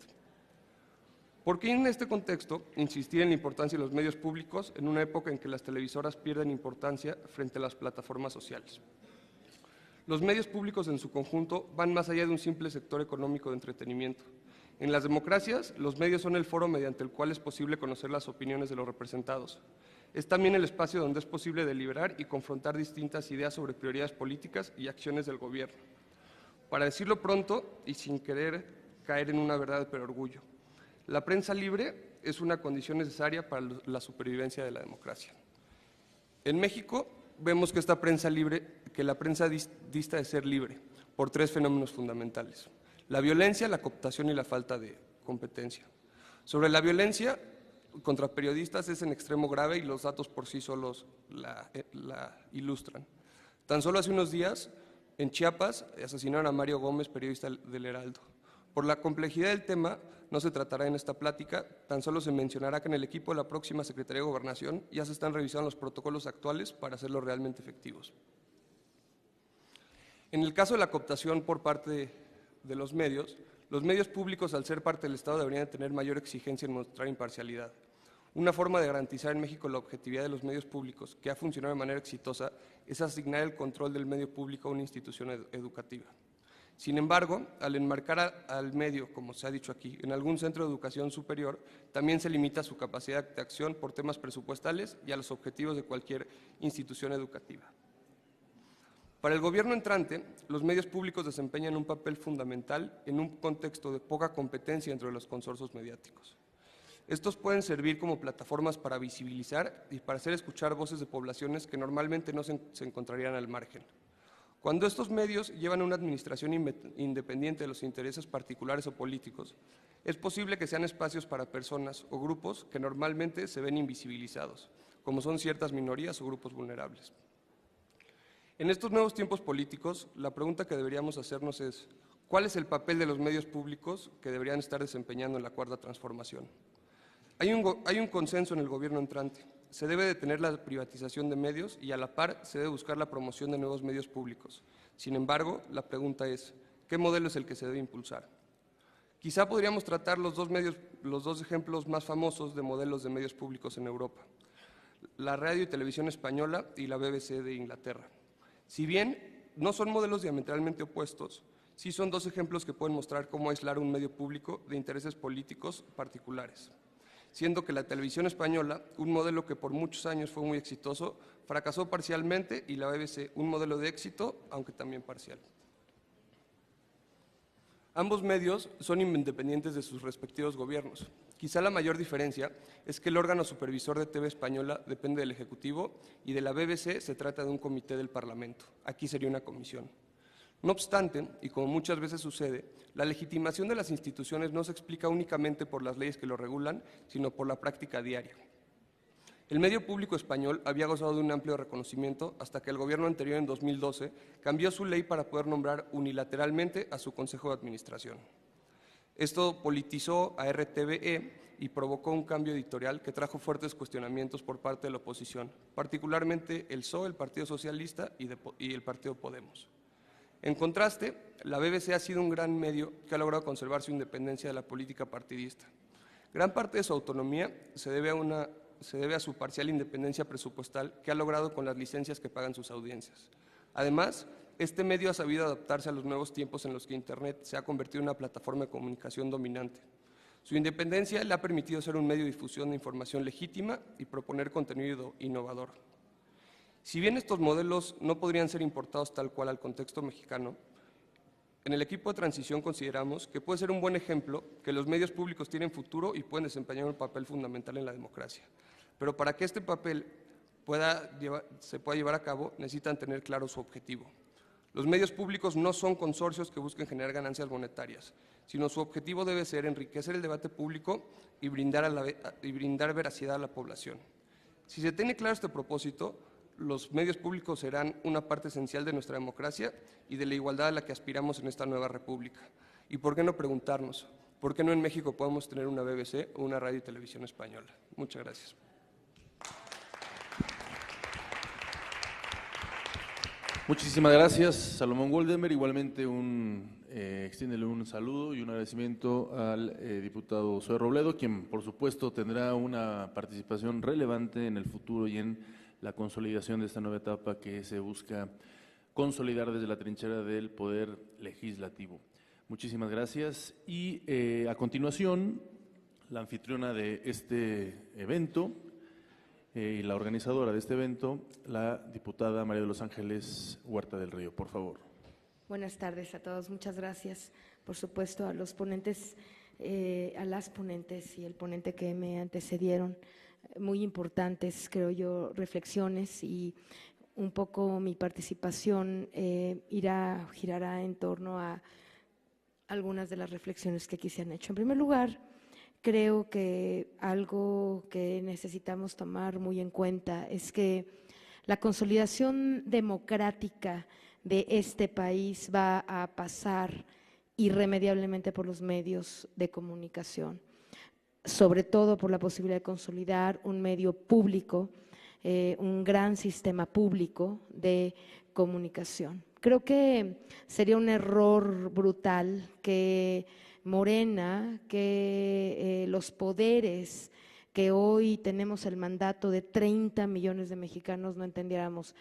Speaker 7: ¿Por qué en este contexto insistir en la importancia de los medios públicos en una época en que las televisoras pierden importancia frente a las plataformas sociales? Los medios públicos en su conjunto van más allá de un simple sector económico de entretenimiento. En las democracias, los medios son el foro mediante el cual es posible conocer las opiniones de los representados. Es también el espacio donde es posible deliberar y confrontar distintas ideas sobre prioridades políticas y acciones del gobierno. Para decirlo pronto y sin querer caer en una verdad de perorgullo, la prensa libre es una condición necesaria para la supervivencia de la democracia. En México vemos que esta prensa libre, que la prensa dista de ser libre por 3 fenómenos fundamentales: la violencia, la cooptación y la falta de competencia. Sobre la violencia contra periodistas es en extremo grave y los datos por sí solos la ilustran. Tan solo hace unos días, en Chiapas, asesinaron a Mario Gómez, periodista del Heraldo. Por la complejidad del tema, no se tratará en esta plática, tan solo se mencionará que en el equipo de la próxima Secretaría de Gobernación ya se están revisando los protocolos actuales para hacerlos realmente efectivos. En el caso de la cooptación por parte de los medios públicos, al ser parte del Estado, deberían tener mayor exigencia en mostrar imparcialidad. Una forma de garantizar en México la objetividad de los medios públicos, que ha funcionado de manera exitosa, es asignar el control del medio público a una institución educativa. Sin embargo, al enmarcar al medio, como se ha dicho aquí, en algún centro de educación superior, también se limita su capacidad de acción por temas presupuestales y a los objetivos de cualquier institución educativa. Para el gobierno entrante, los medios públicos desempeñan un papel fundamental en un contexto de poca competencia entre los consorcios mediáticos. Estos pueden servir como plataformas para visibilizar y para hacer escuchar voces de poblaciones que normalmente no se encontrarían al margen. Cuando estos medios llevan una administración independiente de los intereses particulares o políticos, es posible que sean espacios para personas o grupos que normalmente se ven invisibilizados, como son ciertas minorías o grupos vulnerables. En estos nuevos tiempos políticos, la pregunta que deberíamos hacernos es: ¿cuál es el papel de los medios públicos que deberían estar desempeñando en la cuarta transformación? Hay un consenso en el gobierno entrante. Se debe detener la privatización de medios y a la par se debe buscar la promoción de nuevos medios públicos. Sin embargo, la pregunta es: ¿qué modelo es el que se debe impulsar? Quizá podríamos tratar los dos ejemplos más famosos de modelos de medios públicos en Europa: la Radio y Televisión Española y la BBC de Inglaterra. Si bien no son modelos diametralmente opuestos, sí son 2 ejemplos que pueden mostrar cómo aislar un medio público de intereses políticos particulares. Siendo que la televisión española, un modelo que por muchos años fue muy exitoso, fracasó parcialmente, y la BBC, un modelo de éxito, aunque también parcial. Ambos medios son independientes de sus respectivos gobiernos. Quizá la mayor diferencia es que el órgano supervisor de TV Española depende del Ejecutivo y de la BBC se trata de un comité del Parlamento. Aquí sería una comisión. No obstante, y como muchas veces sucede, la legitimación de las instituciones no se explica únicamente por las leyes que lo regulan, sino por la práctica diaria. El medio público español había gozado de un amplio reconocimiento hasta que el gobierno anterior, en 2012, cambió su ley para poder nombrar unilateralmente a su Consejo de Administración. Esto politizó a RTVE y provocó un cambio editorial que trajo fuertes cuestionamientos por parte de la oposición, particularmente el PSOE, el Partido Socialista y el Partido Podemos. En contraste, la BBC ha sido un gran medio que ha logrado conservar su independencia de la política partidista. Gran parte de su autonomía se debe a su parcial independencia presupuestal que ha logrado con las licencias que pagan sus audiencias. Además, este medio ha sabido adaptarse a los nuevos tiempos en los que Internet se ha convertido en una plataforma de comunicación dominante. Su independencia le ha permitido ser un medio de difusión de información legítima y proponer contenido innovador. Si bien estos modelos no podrían ser importados tal cual al contexto mexicano, en el equipo de transición consideramos que puede ser un buen ejemplo que los medios públicos tienen futuro y pueden desempeñar un papel fundamental en la democracia. Pero para que este papel se pueda llevar a cabo, necesitan tener claro su objetivo. Los medios públicos no son consorcios que busquen generar ganancias monetarias, sino su objetivo debe ser enriquecer el debate público y brindar veracidad a la población. Si se tiene claro este propósito, los medios públicos serán una parte esencial de nuestra democracia y de la igualdad a la que aspiramos en esta nueva república. ¿Y por qué no preguntarnos? ¿Por qué no en México podemos tener una BBC o una radio y televisión española? Muchas gracias.
Speaker 2: Muchísimas gracias, Salomón Goldemer. Igualmente extiéndele un saludo y un agradecimiento al diputado Zoe Robledo, quien por supuesto tendrá una participación relevante en el futuro y en la consolidación de esta nueva etapa que se busca consolidar desde la trinchera del Poder Legislativo. Muchísimas gracias. Y a continuación, la anfitriona de este evento y la organizadora de este evento, la diputada María de los Ángeles Huerta del Río. Por favor.
Speaker 3: Buenas tardes a todos. Muchas gracias, por supuesto, a los ponentes, a las ponentes y el ponente que me antecedieron. Muy importantes, creo yo, reflexiones, y un poco mi participación girará en torno a algunas de las reflexiones que aquí se han hecho. En primer lugar, creo que algo que necesitamos tomar muy en cuenta es que la consolidación democrática de este país va a pasar irremediablemente por los medios de comunicación, sobre todo por la posibilidad de consolidar un medio público, un gran sistema público de comunicación. Creo que sería un error brutal que Morena, que los poderes que hoy tenemos el mandato de 30 millones de mexicanos no entendiéramos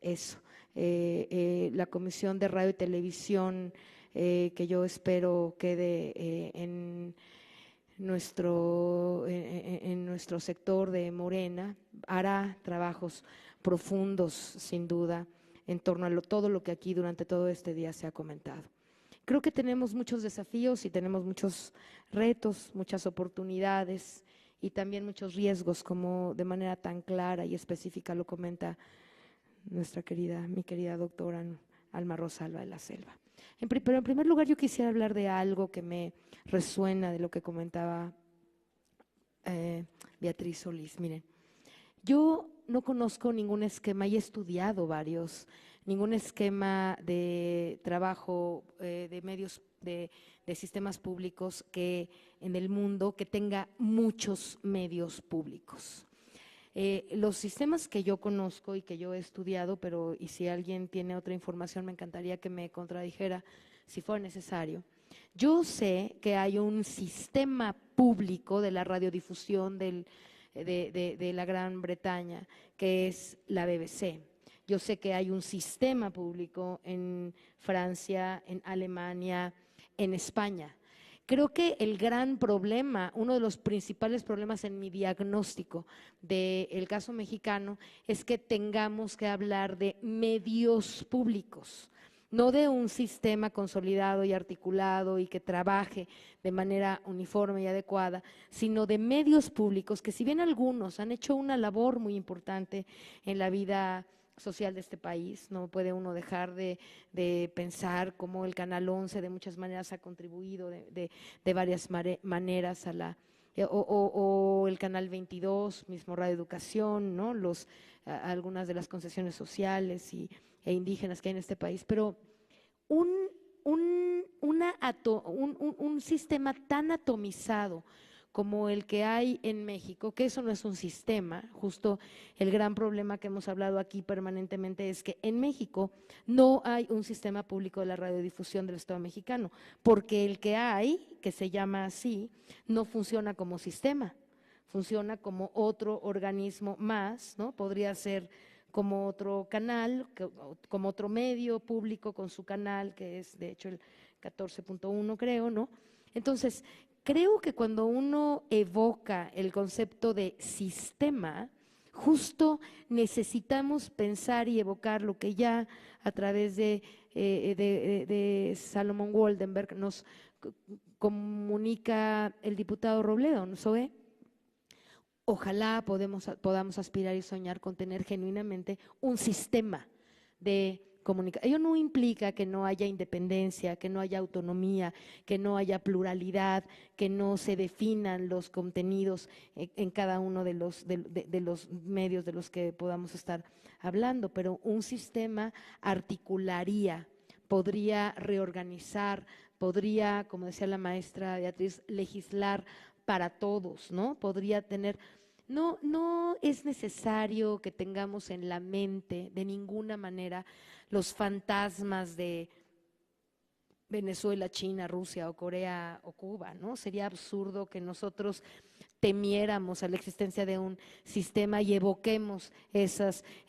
Speaker 3: eso. La Comisión de Radio y Televisión, que yo espero quede en nuestro sector de Morena, hará trabajos profundos, sin duda, en torno a todo lo que aquí durante todo este día se ha comentado. Creo que tenemos muchos desafíos y tenemos muchos retos, muchas oportunidades y también muchos riesgos, como de manera tan clara y específica lo comenta mi querida doctora Alma Rosalba de la Selva. Pero en primer lugar yo quisiera hablar de algo que me resuena de lo que comentaba Beatriz Solís. Miren, yo no conozco ningún esquema, y he estudiado varios, ningún esquema de trabajo de medios, de sistemas públicos que en el mundo que tenga muchos medios públicos. Los sistemas que yo conozco y que yo he estudiado, y si alguien tiene otra información me encantaría que me contradijera si fuera necesario. Yo sé que hay un sistema público de la radiodifusión de la Gran Bretaña, que es la BBC. Yo sé que hay un sistema público en Francia, en Alemania, en España. Creo que el gran problema, uno de los principales problemas en mi diagnóstico del caso mexicano es que tengamos que hablar de medios públicos, no de un sistema consolidado y articulado y que trabaje de manera uniforme y adecuada, sino de medios públicos que, si bien algunos han hecho una labor muy importante en la vida social de este país. No puede uno dejar de pensar cómo el Canal 11 de muchas maneras ha contribuido de varias maneras a la… O el Canal 22, mismo Radio Educación, ¿no? Algunas de las concesiones sociales e indígenas que hay en este país, pero un sistema tan atomizado como el que hay en México, que eso no es un sistema, justo el gran problema que hemos hablado aquí permanentemente es que en México no hay un sistema público de la radiodifusión del Estado mexicano, porque el que hay, que se llama así, no funciona como sistema, funciona como otro organismo más, ¿no? Podría ser como otro canal, como otro medio público con su canal, que es de hecho el 14.1 creo, ¿no? Entonces, creo que cuando uno evoca el concepto de sistema, justo necesitamos pensar y evocar lo que ya a través de Salomón Waldenberg nos comunica el diputado Robledo, ¿no? Zoe? Ojalá podamos aspirar y soñar con tener genuinamente un sistema de comunicación. Ello no implica que no haya independencia, que no haya autonomía, que no haya pluralidad, que no se definan los contenidos en cada uno de los medios de los que podamos estar hablando, pero un sistema articularía, podría reorganizar, podría, como decía la maestra Beatriz, legislar para todos, ¿no? Podría tener… No es necesario que tengamos en la mente de ninguna manera los fantasmas de Venezuela, China, Rusia o Corea o Cuba, ¿no? Sería absurdo que nosotros temiéramos a la existencia de un sistema y evoquemos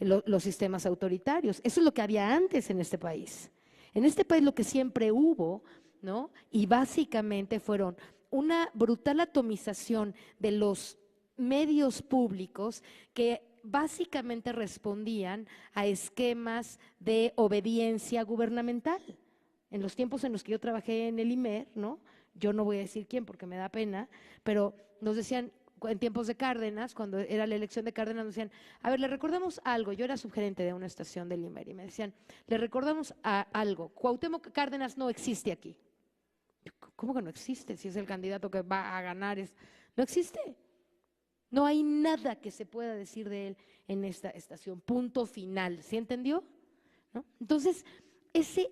Speaker 3: los sistemas autoritarios. Eso es lo que había antes en este país. En este país lo que siempre hubo, ¿no? Y básicamente fueron una brutal atomización de los medios públicos que básicamente respondían a esquemas de obediencia gubernamental. En los tiempos en los que yo trabajé en el IMER, ¿no? Yo no voy a decir quién porque me da pena, pero nos decían en tiempos de Cárdenas, cuando era la elección de Cárdenas, nos decían, a ver, le recordamos algo, yo era subgerente de una estación del IMER y me decían, le recordamos algo, Cuauhtémoc Cárdenas no existe aquí. ¿Cómo que no existe? Si es el candidato que va a ganar, no existe. No hay nada que se pueda decir de él en esta estación, punto final, ¿sí entendió? ¿No? Entonces, esa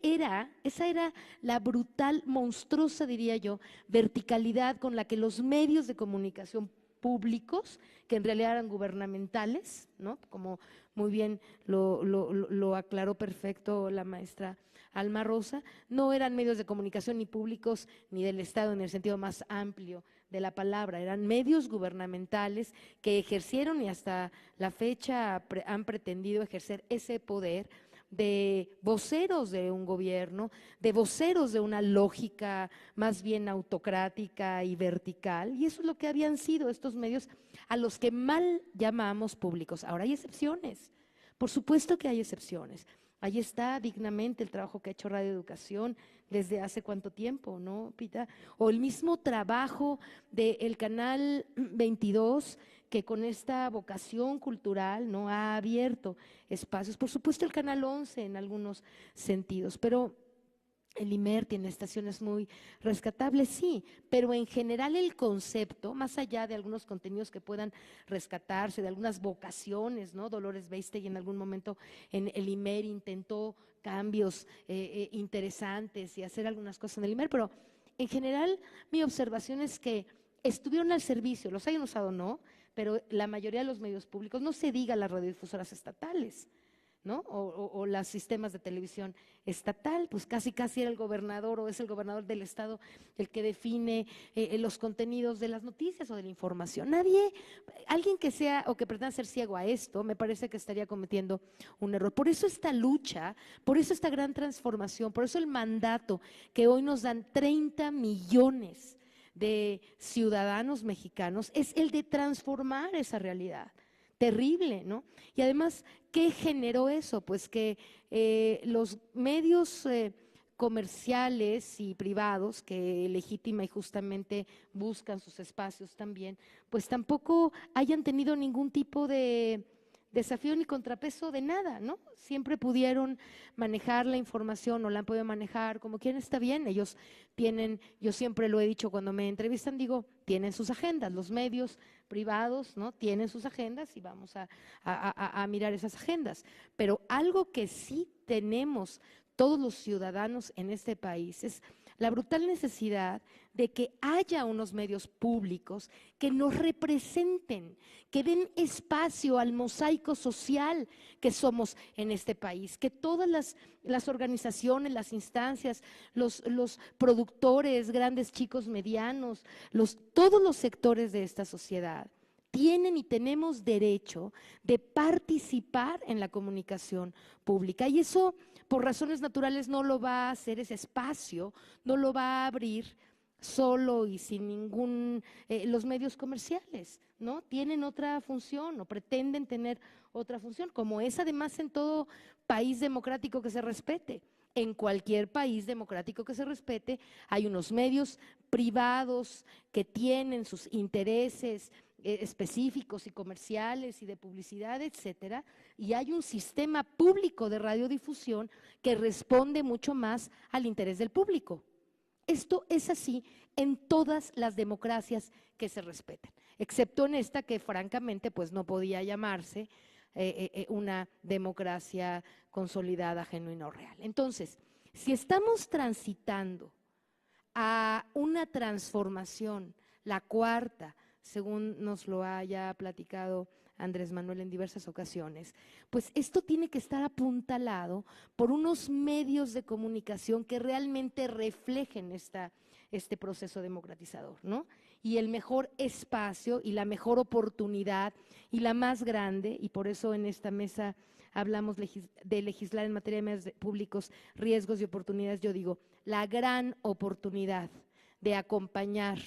Speaker 3: era la brutal, monstruosa, diría yo, verticalidad con la que los medios de comunicación públicos, que en realidad eran gubernamentales, ¿no? Como muy bien lo aclaró perfecto la maestra Alma Rosa, no eran medios de comunicación ni públicos ni del Estado en el sentido más amplio de la palabra, eran medios gubernamentales que ejercieron y hasta la fecha han pretendido ejercer ese poder de voceros de un gobierno, de voceros de una lógica más bien autocrática y vertical, y eso es lo que habían sido estos medios a los que mal llamamos públicos. Ahora hay excepciones, por supuesto que hay excepciones. Ahí está dignamente el trabajo que ha hecho Radio Educación desde hace cuánto tiempo, ¿no, Pita? O el mismo trabajo del Canal 22, que con esta vocación cultural no ha abierto espacios. Por supuesto el Canal 11 en algunos sentidos, pero el IMER tiene estaciones muy rescatables, sí, pero en general el concepto, más allá de algunos contenidos que puedan rescatarse, de algunas vocaciones, ¿no? Dolores Beistegui en algún momento en el IMER intentó cambios interesantes y hacer algunas cosas en el IMER, pero en general mi observación es que estuvieron al servicio, los hayan usado o no, pero la mayoría de los medios públicos, no se diga las radiodifusoras estatales, ¿no? O los sistemas de televisión estatal, pues casi era el gobernador o es el gobernador del estado el que define los contenidos de las noticias o de la información. Alguien que sea o que pretenda ser ciego a esto, me parece que estaría cometiendo un error. Por eso esta lucha, por eso esta gran transformación, por eso el mandato que hoy nos dan 30 millones de ciudadanos mexicanos es el de transformar esa realidad. Terrible, ¿no? Y además, ¿qué generó eso? Pues que los medios comerciales y privados que legítima y justamente buscan sus espacios también, pues tampoco hayan tenido ningún tipo de desafío ni contrapeso de nada, ¿no? Siempre pudieron manejar la información o la han podido manejar como quieran, está bien. Ellos tienen, yo siempre lo he dicho cuando me entrevistan, digo, tienen sus agendas, los medios privados, ¿no? Tienen sus agendas y vamos a mirar esas agendas. Pero algo que sí tenemos todos los ciudadanos en este país es la brutal necesidad de que haya unos medios públicos que nos representen, que den espacio al mosaico social que somos en este país, que todas las organizaciones, las instancias, los productores, grandes, chicos, medianos, todos los sectores de esta sociedad tienen y tenemos derecho de participar en la comunicación pública, y eso por razones naturales no lo va a hacer ese espacio, no lo va a abrir solo y sin ningún, los medios comerciales, ¿no? Tienen otra función o pretenden tener otra función, como es además en todo país democrático que se respete. En cualquier país democrático que se respete hay unos medios privados que tienen sus intereses específicos y comerciales y de publicidad, etcétera, y hay un sistema público de radiodifusión que responde mucho más al interés del público. Esto es así en todas las democracias que se respeten, excepto en esta que francamente pues no podía llamarse una democracia consolidada, genuina o real. Entonces, si estamos transitando a una transformación, la cuarta, según nos lo haya platicado Andrés Manuel en diversas ocasiones, pues esto tiene que estar apuntalado por unos medios de comunicación que realmente reflejen este proceso democratizador, ¿no? Y el mejor espacio y la mejor oportunidad y la más grande, y por eso en esta mesa hablamos de legislar en materia de medios públicos, riesgos y oportunidades, yo digo, la gran oportunidad de acompañar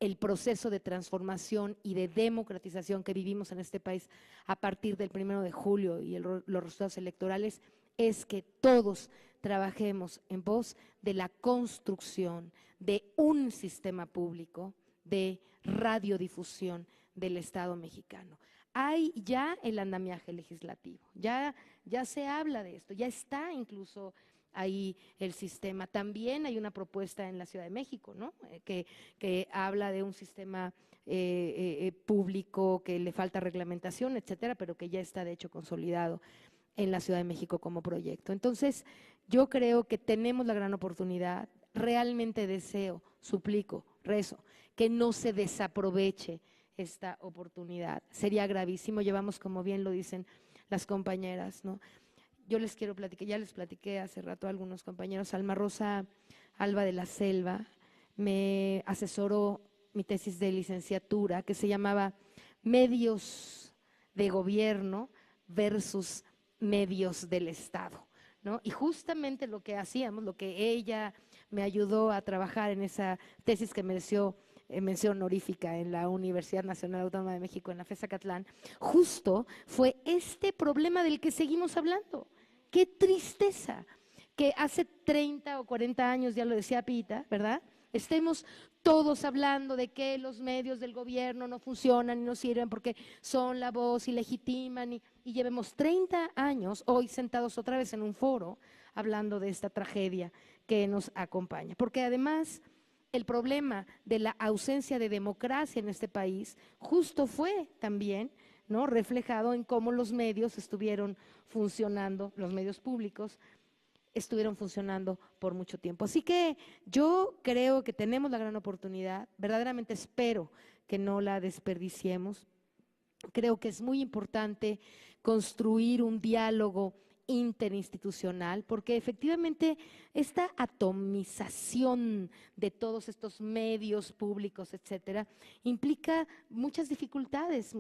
Speaker 3: el proceso de transformación y de democratización que vivimos en este país a partir del 1 de julio y los resultados electorales es que todos trabajemos en pos de la construcción de un sistema público de radiodifusión del Estado mexicano. Hay ya el andamiaje legislativo, ya se habla de esto, ya está incluso ahí el sistema. También hay una propuesta en la Ciudad de México, ¿no? que habla de un sistema público que le falta reglamentación, etcétera, pero que ya está de hecho consolidado en la Ciudad de México como proyecto. Entonces, yo creo que tenemos la gran oportunidad, realmente deseo, suplico, rezo, que no se desaproveche esta oportunidad. Sería gravísimo, llevamos, como bien lo dicen las compañeras, ¿no? Yo les quiero platicar, ya les platiqué hace rato a algunos compañeros, Alma Rosa Alba de la Selva me asesoró mi tesis de licenciatura que se llamaba Medios de Gobierno versus Medios del Estado, ¿no? Y justamente lo que hacíamos, lo que ella me ayudó a trabajar en esa tesis que mereció mención honorífica en la Universidad Nacional Autónoma de México, en la FES Acatlán, justo fue este problema del que seguimos hablando. ¡Qué tristeza! Que hace 30 o 40 años, ya lo decía Pita, ¿verdad?, estemos todos hablando de que los medios del gobierno no funcionan y no sirven porque son la voz y legitiman y llevemos 30 años hoy sentados otra vez en un foro hablando de esta tragedia que nos acompaña. Porque además el problema de la ausencia de democracia en este país justo fue también, ¿no?, reflejado en cómo los medios estuvieron funcionando, los medios públicos estuvieron funcionando por mucho tiempo. Así que yo creo que tenemos la gran oportunidad, verdaderamente espero que no la desperdiciemos. Creo que es muy importante construir un diálogo interinstitucional, porque efectivamente esta atomización de todos estos medios públicos, etcétera, implica muchas dificultades.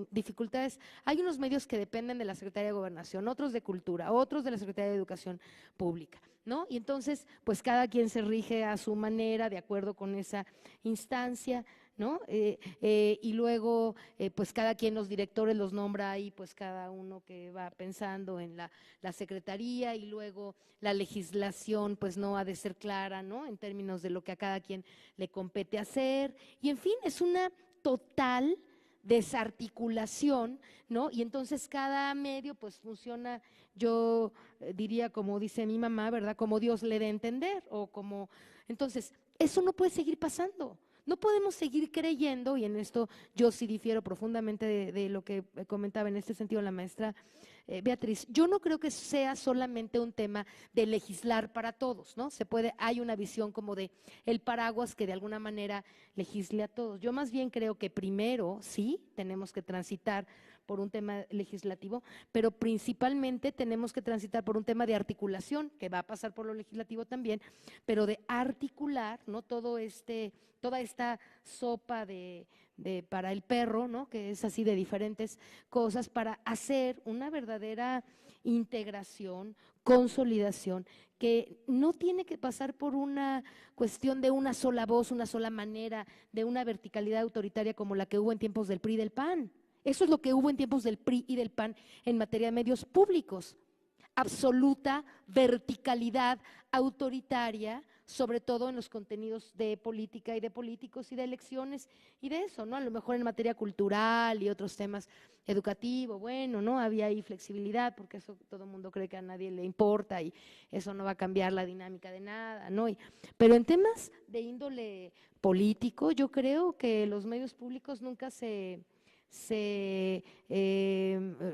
Speaker 3: Hay unos medios que dependen de la Secretaría de Gobernación, otros de Cultura, otros de la Secretaría de Educación Pública, ¿no? Y entonces, pues cada quien se rige a su manera, de acuerdo con esa instancia, ¿no? Y luego, pues cada quien, los directores los nombra ahí, pues cada uno que va pensando en la secretaría, y luego la legislación pues no ha de ser clara, ¿no?, en términos de lo que a cada quien le compete hacer, y en fin, es una total desarticulación, ¿no? Y entonces cada medio pues funciona, yo diría como dice mi mamá, ¿verdad? Como Dios le dé a entender o como… Entonces, eso no puede seguir pasando. No podemos seguir creyendo, y en esto yo sí difiero profundamente de lo que comentaba en este sentido la maestra Beatriz, yo no creo que sea solamente un tema de legislar para todos, ¿no? Hay una visión como de el paraguas que de alguna manera legisle a todos. Yo más bien creo que primero, sí, tenemos que transitar por un tema legislativo, pero principalmente tenemos que transitar por un tema de articulación, que va a pasar por lo legislativo también, pero de articular, ¿no? Toda esta sopa para el perro, ¿no? Que es así de diferentes cosas, para hacer una verdadera integración, consolidación, que no tiene que pasar por una cuestión de una sola voz, una sola manera, de una verticalidad autoritaria como la que hubo en tiempos del PRI y del PAN. Eso es lo que hubo en tiempos del PRI y del PAN en materia de medios públicos. Absoluta verticalidad autoritaria, sobre todo en los contenidos de política y de políticos y de elecciones y de eso, ¿no? A lo mejor en materia cultural y otros temas educativos, bueno, ¿no? Había ahí flexibilidad porque eso todo el mundo cree que a nadie le importa y eso no va a cambiar la dinámica de nada, ¿no? Pero en temas de índole político, yo creo que los medios públicos nunca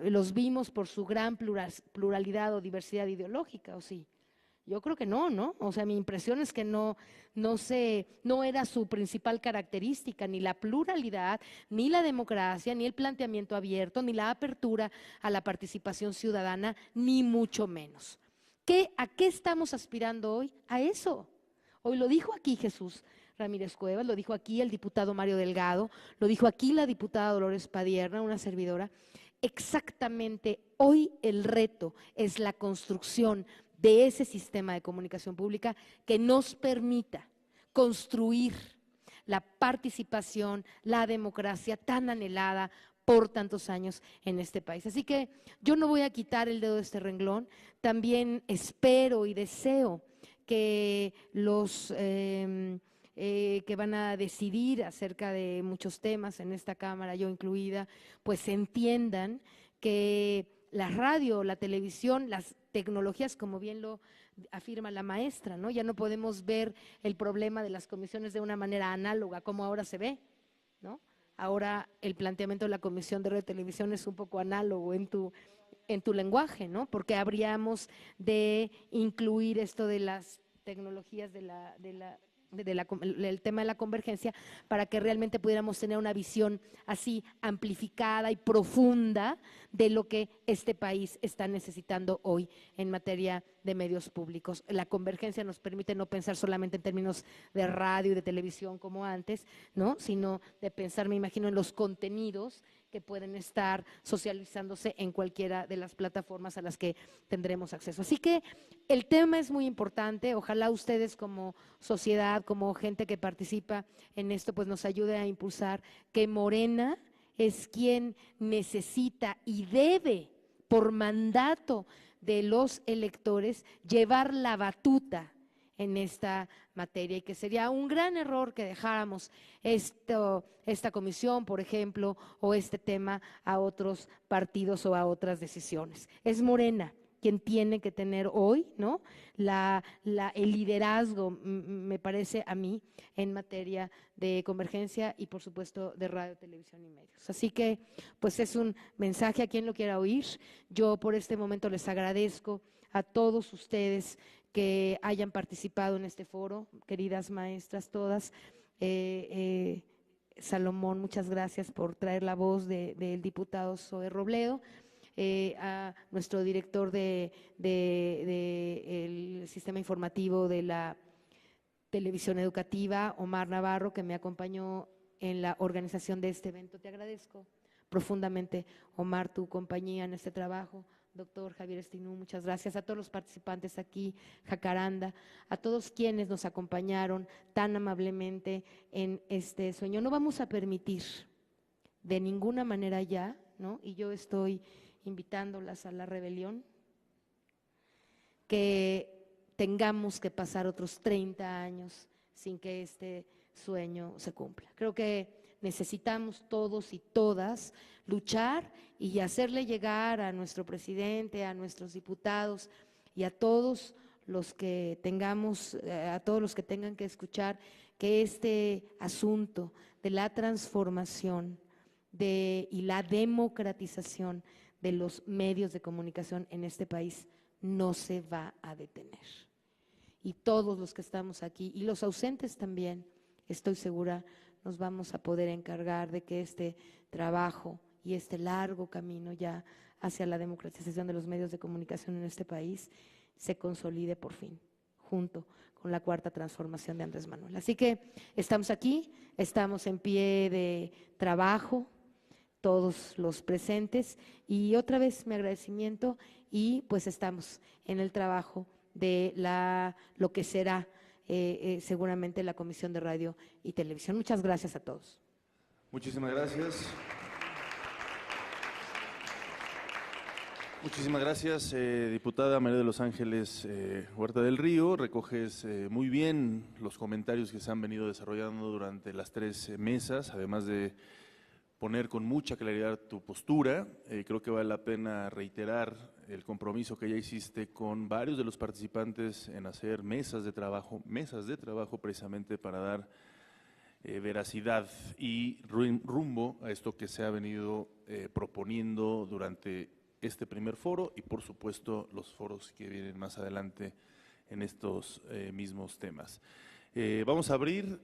Speaker 3: los vimos por su gran pluralidad o diversidad ideológica, ¿o sí? Yo creo que no, ¿no? O sea, mi impresión es que no era su principal característica, ni la pluralidad, ni la democracia, ni el planteamiento abierto, ni la apertura a la participación ciudadana, ni mucho menos. ¿A qué estamos aspirando hoy? A eso. Hoy lo dijo aquí Jesús Ramírez Cuevas, lo dijo aquí el diputado Mario Delgado, lo dijo aquí la diputada Dolores Padierna, una servidora. Exactamente, hoy el reto es la construcción de ese sistema de comunicación pública que nos permita construir la participación, la democracia tan anhelada por tantos años en este país. Así que yo no voy a quitar el dedo de este renglón, también espero y deseo que los que van a decidir acerca de muchos temas en esta Cámara, yo incluida, pues entiendan que la radio, la televisión, las tecnologías, como bien lo afirma la maestra, ¿no? Ya no podemos ver el problema de las comisiones de una manera análoga, como ahora se ve, ¿no? Ahora el planteamiento de la Comisión de Radio y Televisión es un poco análogo en tu lenguaje, ¿no? Porque habríamos de incluir esto de las tecnologías el tema de la convergencia para que realmente pudiéramos tener una visión así amplificada y profunda de lo que este país está necesitando hoy en materia de medios públicos. La convergencia nos permite no pensar solamente en términos de radio y de televisión como antes, ¿no? Sino de pensar, me imagino, en los contenidos que pueden estar socializándose en cualquiera de las plataformas a las que tendremos acceso. Así que el tema es muy importante, ojalá ustedes como sociedad, como gente que participa en esto, pues nos ayude a impulsar que Morena es quien necesita y debe, por mandato de los electores, llevar la batuta en esta materia y que sería un gran error que dejáramos esta comisión, por ejemplo, o este tema a otros partidos o a otras decisiones. Es Morena quien tiene que tener hoy, ¿no? El liderazgo, me parece a mí, en materia de convergencia y por supuesto de radio, televisión y medios. Así que pues es un mensaje a quien lo quiera oír. Yo por este momento les agradezco a todos ustedes que hayan participado en este foro, queridas maestras todas. Salomón, muchas gracias por traer la voz del diputado Zoe Robledo. A nuestro director del sistema informativo de la televisión educativa, Omar Navarro, que me acompañó en la organización de este evento. Te agradezco profundamente, Omar, tu compañía en este trabajo. Doctor Javier Estinú, muchas gracias a todos los participantes aquí, Jacaranda, a todos quienes nos acompañaron tan amablemente en este sueño. No vamos a permitir de ninguna manera ya, ¿no? Y yo estoy invitándolas a la rebelión, que tengamos que pasar otros 30 años sin que este sueño se cumpla. Creo que necesitamos todos y todas luchar y hacerle llegar a nuestro presidente, a nuestros diputados y a todos los que tengamos, a todos los que tengan que escuchar, que este asunto de la transformación y la democratización de los medios de comunicación en este país no se va a detener. Y todos los que estamos aquí, y los ausentes también, estoy segura, nos vamos a poder encargar de que este trabajo y este largo camino ya hacia la democratización de los medios de comunicación en este país se consolide por fin, junto con la cuarta transformación de Andrés Manuel. Así que estamos aquí, estamos en pie de trabajo, todos los presentes, y otra vez mi agradecimiento, y pues estamos en el trabajo de lo que será seguramente la Comisión de Radio y Televisión. Muchas gracias a todos.
Speaker 2: Muchísimas gracias. Muchísimas gracias, diputada María de los Ángeles Huerta del Río. Recoges muy bien los comentarios que se han venido desarrollando durante las 3 mesas, además de poner con mucha claridad tu postura. Creo que vale la pena reiterar el compromiso que ya hiciste con varios de los participantes en hacer mesas de trabajo precisamente para dar veracidad y rumbo a esto que se ha venido proponiendo durante este primer foro y por supuesto los foros que vienen más adelante en estos mismos temas. Vamos a abrir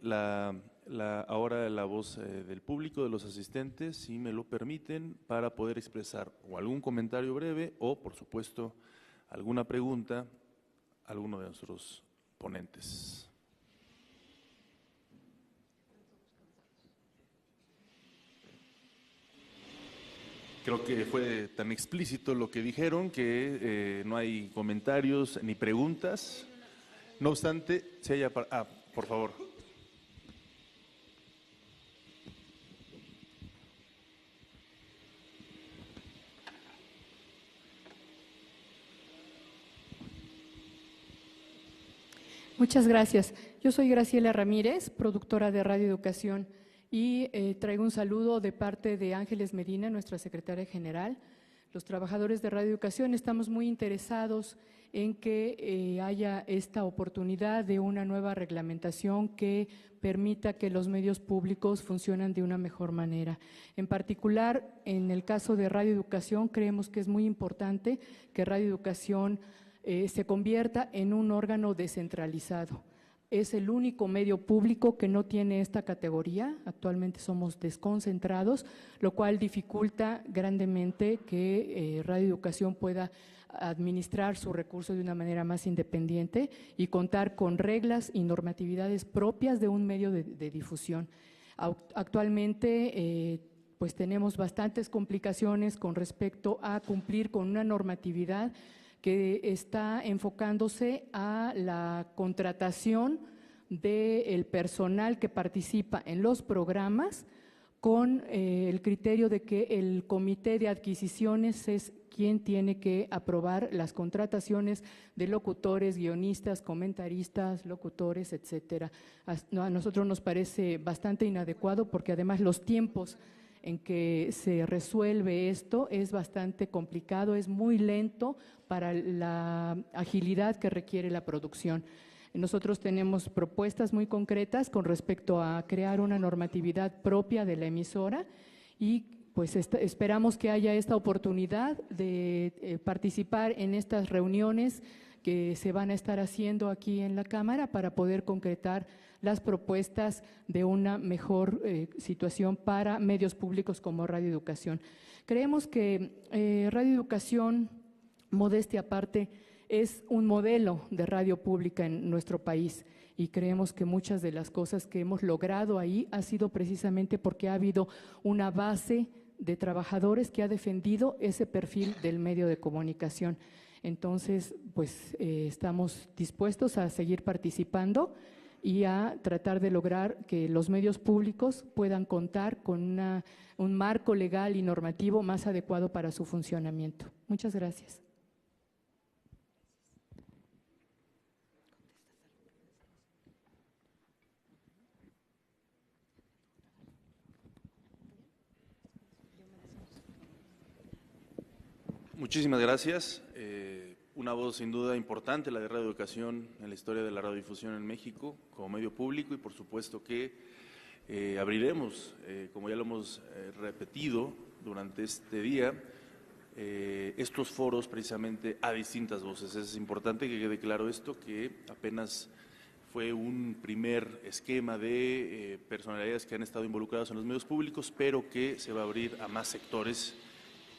Speaker 2: ahora la voz del público, de los asistentes, si me lo permiten, para poder expresar o algún comentario breve o, por supuesto, alguna pregunta a alguno de nuestros ponentes. Creo que fue tan explícito lo que dijeron que no hay comentarios ni preguntas. No obstante, si haya… por favor.
Speaker 8: Muchas gracias. Yo soy Graciela Ramírez, productora de Radio Educación, y traigo un saludo de parte de Ángeles Medina, nuestra secretaria general. Los trabajadores de Radio Educación estamos muy interesados en que haya esta oportunidad de una nueva reglamentación que permita que los medios públicos funcionen de una mejor manera. En particular, en el caso de Radio Educación, creemos que es muy importante que Radio Educación se convierta en un órgano descentralizado. Es el único medio público que no tiene esta categoría. Actualmente somos desconcentrados, lo cual dificulta grandemente que Radio Educación pueda administrar sus recursos de una manera más independiente y contar con reglas y normatividades propias de un medio de difusión. Actualmente pues tenemos bastantes complicaciones con respecto a cumplir con una normatividad que está enfocándose a la contratación del personal que participa en los programas con el criterio de que el comité de adquisiciones es quien tiene que aprobar las contrataciones de locutores, guionistas, comentaristas, locutores, etcétera. A nosotros nos parece bastante inadecuado porque además los tiempos en que se resuelve esto es bastante complicado, es muy lento para la agilidad que requiere la producción. Nosotros tenemos propuestas muy concretas con respecto a crear una normatividad propia de la emisora y pues esperamos que haya esta oportunidad de participar en estas reuniones que se van a estar haciendo aquí en la Cámara para poder concretar las propuestas de una mejor situación para medios públicos como Radio Educación. Creemos que Radio Educación, modestia aparte, es un modelo de radio pública en nuestro país y creemos que muchas de las cosas que hemos logrado ahí ha sido precisamente porque ha habido una base de trabajadores que ha defendido ese perfil del medio de comunicación. Entonces, pues estamos dispuestos a seguir participando y a tratar de lograr que los medios públicos puedan contar con un marco legal y normativo más adecuado para su funcionamiento. Muchas gracias.
Speaker 2: Muchísimas gracias. Una voz sin duda importante, la de Radio Educación, en la historia de la radiodifusión en México, como medio público, y por supuesto que abriremos, como ya lo hemos repetido durante este día, estos foros precisamente a distintas voces. Es importante que quede claro esto, que apenas fue un primer esquema de personalidades que han estado involucradas en los medios públicos, pero que se va a abrir a más sectores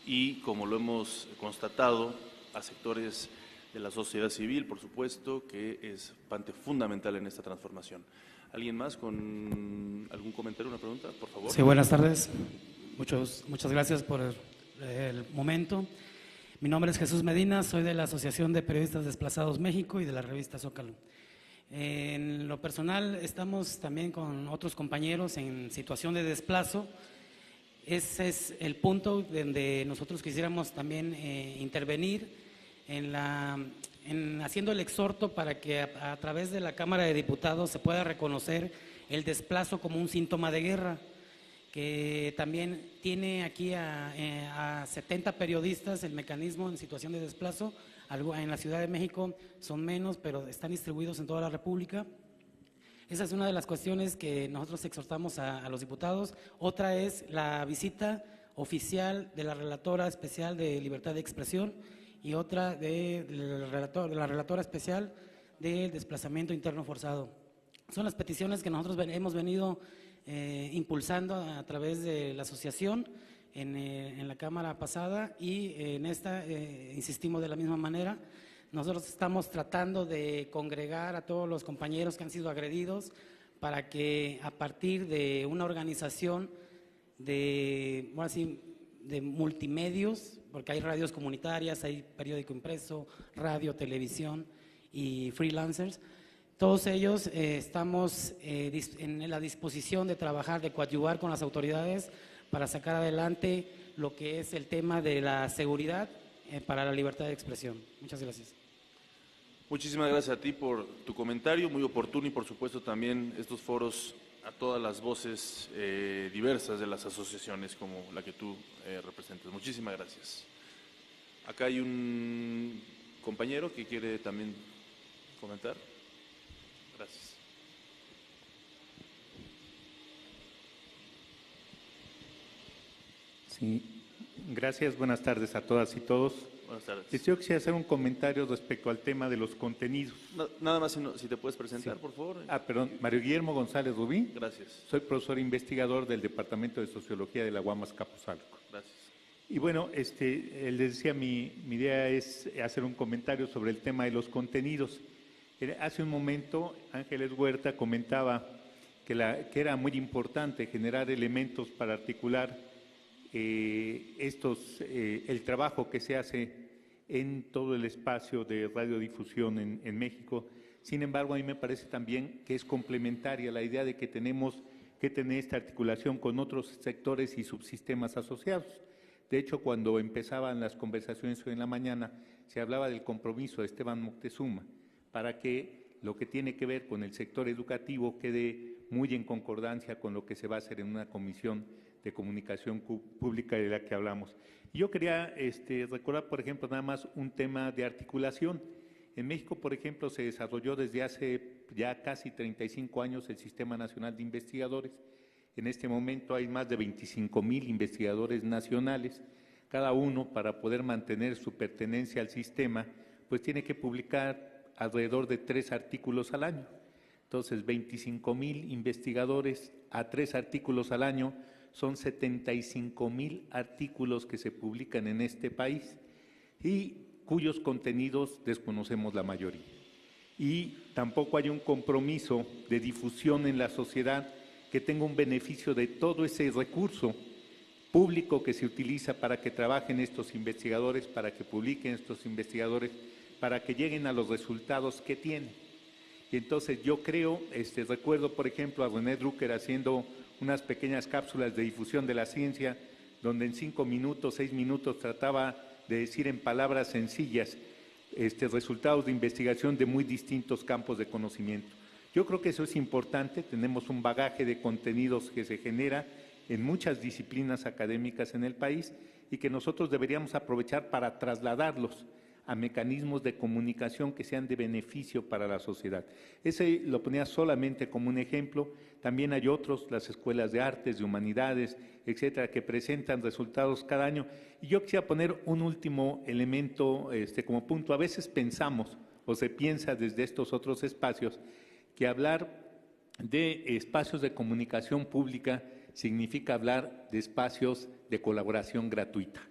Speaker 2: y, como lo hemos constatado, a sectores de la sociedad civil, por supuesto, que es parte fundamental en esta transformación. ¿Alguien más con algún comentario, una pregunta, por favor?
Speaker 9: Sí, buenas tardes. Muchas gracias por el momento. Mi nombre es Jesús Medina, soy de la Asociación de Periodistas Desplazados México y de la revista Zócalo. En lo personal, estamos también con otros compañeros en situación de desplazo. Ese es el punto donde nosotros quisiéramos también intervenir en haciendo el exhorto para que a través de la Cámara de Diputados se pueda reconocer el desplazo como un síntoma de guerra, que también tiene aquí a 70 periodistas el mecanismo en situación de desplazo. En la Ciudad de México son menos, pero están distribuidos en toda la República. Esa es una de las cuestiones que nosotros exhortamos a los diputados. Otra es la visita oficial de la Relatora Especial de Libertad de Expresión y otra de la Relatora Especial del Desplazamiento Interno Forzado. Son las peticiones que nosotros hemos venido impulsando a través de la asociación en la Cámara pasada, y en esta insistimos de la misma manera. Nosotros estamos tratando de congregar a todos los compañeros que han sido agredidos para que a partir de una organización de multimedios, porque hay radios comunitarias, hay periódico impreso, radio, televisión y freelancers, todos ellos estamos en la disposición de trabajar, de coadyuvar con las autoridades para sacar adelante lo que es el tema de la seguridad para la libertad de expresión. Muchas gracias.
Speaker 2: Muchísimas gracias a ti por tu comentario, muy oportuno, y por supuesto también estos foros a todas las voces diversas de las asociaciones como la que tú representas. Muchísimas gracias. Acá hay un compañero que quiere también comentar. Gracias.
Speaker 10: Sí, gracias. Buenas tardes a todas y todos.
Speaker 2: Buenas tardes.
Speaker 10: Yo quisiera hacer un comentario respecto al tema de los contenidos.
Speaker 2: Nada más, si te puedes presentar,
Speaker 10: Sí.
Speaker 2: por favor.
Speaker 10: Perdón, Mario Guillermo González Rubí.
Speaker 2: Gracias.
Speaker 10: Soy profesor investigador del Departamento de Sociología de la UAM Azcapotzalco.
Speaker 2: Gracias.
Speaker 10: Y bueno, les decía, mi idea es hacer un comentario sobre el tema de los contenidos. Hace un momento Ángeles Huerta comentaba que era muy importante generar elementos para articular el trabajo que se hace en todo el espacio de radiodifusión en México. Sin embargo, a mí me parece también que es complementaria la idea de que tenemos que tener esta articulación con otros sectores y subsistemas asociados. De hecho, cuando empezaban las conversaciones hoy en la mañana, se hablaba del compromiso de Esteban Moctezuma para que lo que tiene que ver con el sector educativo quede muy en concordancia con lo que se va a hacer en una comisión de comunicación pública de la que hablamos. Yo quería recordar, por ejemplo, nada más un tema de articulación. En México, por ejemplo, se desarrolló desde hace ya casi 35 años el Sistema Nacional de Investigadores. En este momento hay más de 25,000 investigadores nacionales. Cada uno, para poder mantener su pertenencia al sistema, pues tiene que publicar alrededor de 3 artículos al año. Entonces, 25,000 investigadores a 3 artículos al año son 75,000 artículos que se publican en este país y cuyos contenidos desconocemos la mayoría. Y tampoco hay un compromiso de difusión en la sociedad que tenga un beneficio de todo ese recurso público que se utiliza para que trabajen estos investigadores, para que publiquen estos investigadores, para que lleguen a los resultados que tienen. Y entonces yo creo, recuerdo por ejemplo a René Drucker haciendo unas pequeñas cápsulas de difusión de la ciencia, donde en 5 minutos, 6 minutos trataba de decir en palabras sencillas resultados de investigación de muy distintos campos de conocimiento. Yo creo que eso es importante, tenemos un bagaje de contenidos que se genera en muchas disciplinas académicas en el país, y que nosotros deberíamos aprovechar para trasladarlos a mecanismos de comunicación que sean de beneficio para la sociedad. Ese lo ponía solamente como un ejemplo. También hay otros, las escuelas de artes, de humanidades, etcétera, que presentan resultados cada año. Y yo quisiera poner un último elemento como punto. A veces pensamos o se piensa desde estos otros espacios que hablar de espacios de comunicación pública significa hablar de espacios de colaboración gratuita.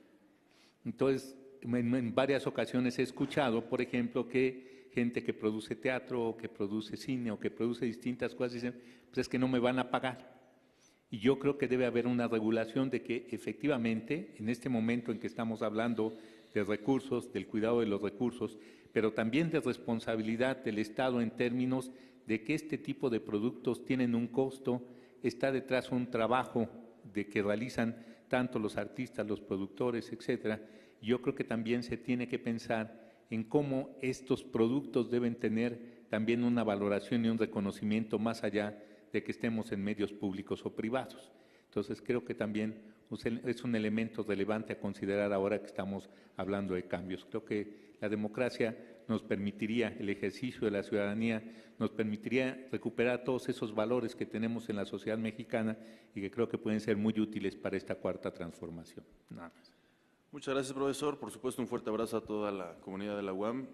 Speaker 10: Entonces, en varias ocasiones he escuchado, por ejemplo, que gente que produce teatro o que produce cine o que produce distintas cosas dicen, pues es que no me van a pagar. Y yo creo que debe haber una regulación de que efectivamente, en este momento en que estamos hablando de recursos, del cuidado de los recursos, pero también de responsabilidad del Estado en términos de que este tipo de productos tienen un costo, está detrás un trabajo de que realizan tanto los artistas, los productores, etcétera. Yo creo que también se tiene que pensar en cómo estos productos deben tener también una valoración y un reconocimiento más allá de que estemos en medios públicos o privados. Entonces, creo que también es un elemento relevante a considerar ahora que estamos hablando de cambios. Creo que la democracia nos permitiría, el ejercicio de la ciudadanía, nos permitiría recuperar todos esos valores que tenemos en la sociedad mexicana y que creo que pueden ser muy útiles para esta cuarta transformación. Nada más.
Speaker 2: Muchas gracias, profesor. Por supuesto, un fuerte abrazo a toda la comunidad de la UAM.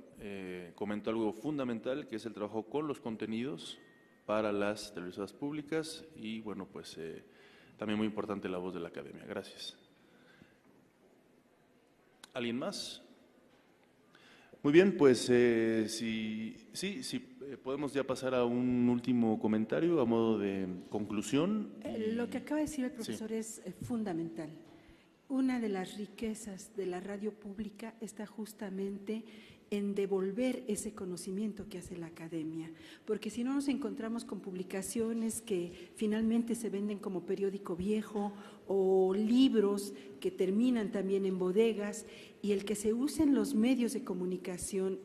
Speaker 2: Comentó algo fundamental, que es el trabajo con los contenidos para las televisoras públicas y, bueno, pues también muy importante la voz de la academia. Gracias. ¿Alguien más? Muy bien, pues podemos ya pasar a un último comentario a modo de conclusión.
Speaker 5: Lo que acaba de decir el profesor es fundamental. Una de las riquezas de la radio pública está justamente en devolver ese conocimiento que hace la academia, porque si no nos encontramos con publicaciones que finalmente se venden como periódico viejo o libros que terminan también en bodegas, y el que se usen los medios de comunicación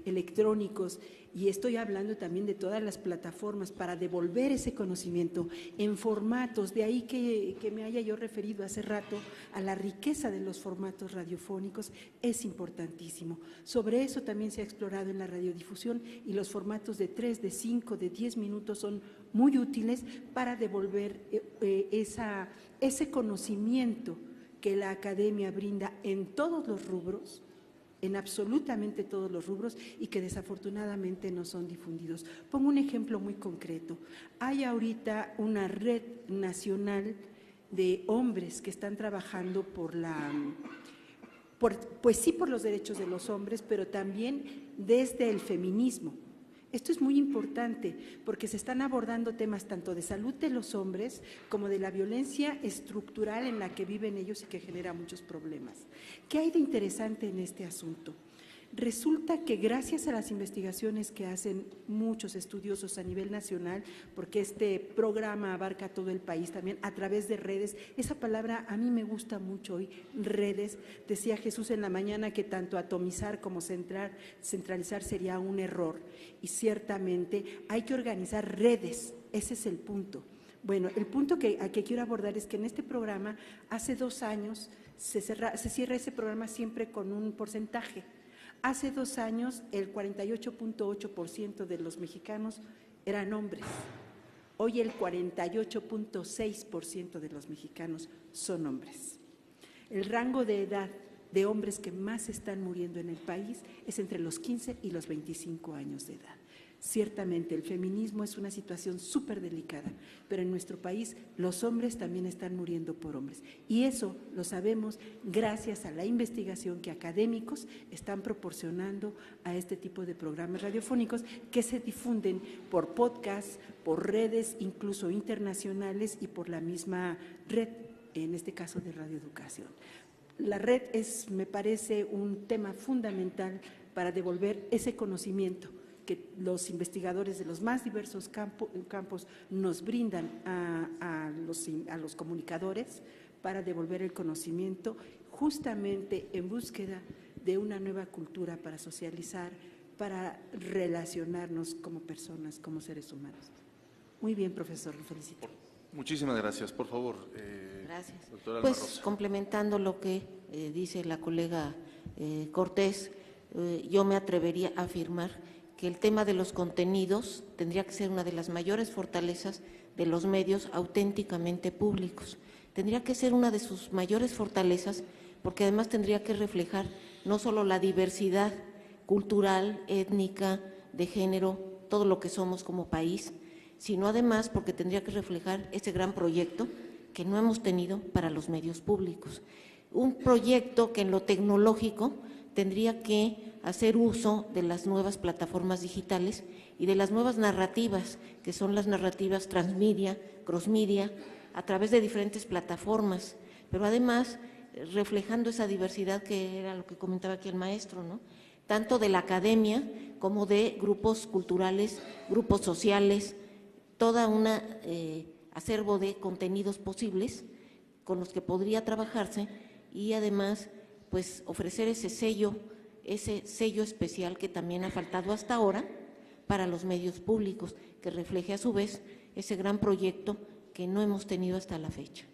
Speaker 5: electrónicos, y estoy hablando también de todas las plataformas para devolver ese conocimiento en formatos, de ahí que me haya yo referido hace rato a la riqueza de los formatos radiofónicos, es importantísimo. Sobre eso también se ha explorado en la radiodifusión y los formatos de 3, de 5, de 10 minutos son muy útiles para devolver ese conocimiento que la academia brinda en todos los rubros, en absolutamente todos los rubros, y que desafortunadamente no son difundidos. Pongo un ejemplo muy concreto. Hay ahorita una red nacional de hombres que están trabajando por los derechos de los hombres, pero también desde el feminismo. Esto es muy importante porque se están abordando temas tanto de salud de los hombres como de la violencia estructural en la que viven ellos y que genera muchos problemas. ¿Qué hay de interesante en este asunto? Resulta que gracias a las investigaciones que hacen muchos estudiosos a nivel nacional, porque este programa abarca todo el país también a través de redes, esa palabra a mí me gusta mucho hoy, redes. Decía Jesús en la mañana que tanto atomizar como centralizar sería un error, y ciertamente hay que organizar redes, ese es el punto. Bueno, el punto a que quiero abordar es que en este programa hace 2 años se cierra ese programa siempre con un porcentaje. Hace 2 años el 48.8% de los mexicanos eran hombres. Hoy el 48.6% de los mexicanos son hombres. El rango de edad de hombres que más están muriendo en el país es entre los 15 y los 25 años de edad. Ciertamente el feminismo es una situación súper delicada, pero en nuestro país los hombres también están muriendo por hombres. Y eso lo sabemos gracias a la investigación que académicos están proporcionando a este tipo de programas radiofónicos que se difunden por podcasts, por redes incluso internacionales y por la misma red, en este caso de radioeducación. La red me parece un tema fundamental para devolver ese conocimiento que los investigadores de los más diversos campos nos brindan a los comunicadores para devolver el conocimiento justamente en búsqueda de una nueva cultura para socializar, para relacionarnos como personas, como seres humanos. Muy bien, profesor, lo felicito.
Speaker 2: Muchísimas gracias. Por favor.
Speaker 4: Gracias.
Speaker 2: Doctora
Speaker 4: Pues
Speaker 2: Alma Rosa.
Speaker 4: complementando lo que dice la colega Cortés, yo me atrevería a afirmar que el tema de los contenidos tendría que ser una de las mayores fortalezas de los medios auténticamente públicos. Tendría que ser una de sus mayores fortalezas porque además tendría que reflejar no solo la diversidad cultural, étnica, de género, todo lo que somos como país, sino además porque tendría que reflejar ese gran proyecto que no hemos tenido para los medios públicos. Un proyecto que en lo tecnológico tendría que hacer uso de las nuevas plataformas digitales y de las nuevas narrativas, que son las narrativas transmedia, crossmedia, a través de diferentes plataformas, pero además reflejando esa diversidad que era lo que comentaba aquí el maestro, ¿no? Tanto de la academia como de grupos culturales, grupos sociales, toda una acervo de contenidos posibles con los que podría trabajarse y además pues ofrecer ese sello especial que también ha faltado hasta ahora para los medios públicos, que refleje a su vez ese gran proyecto que no hemos tenido hasta la fecha.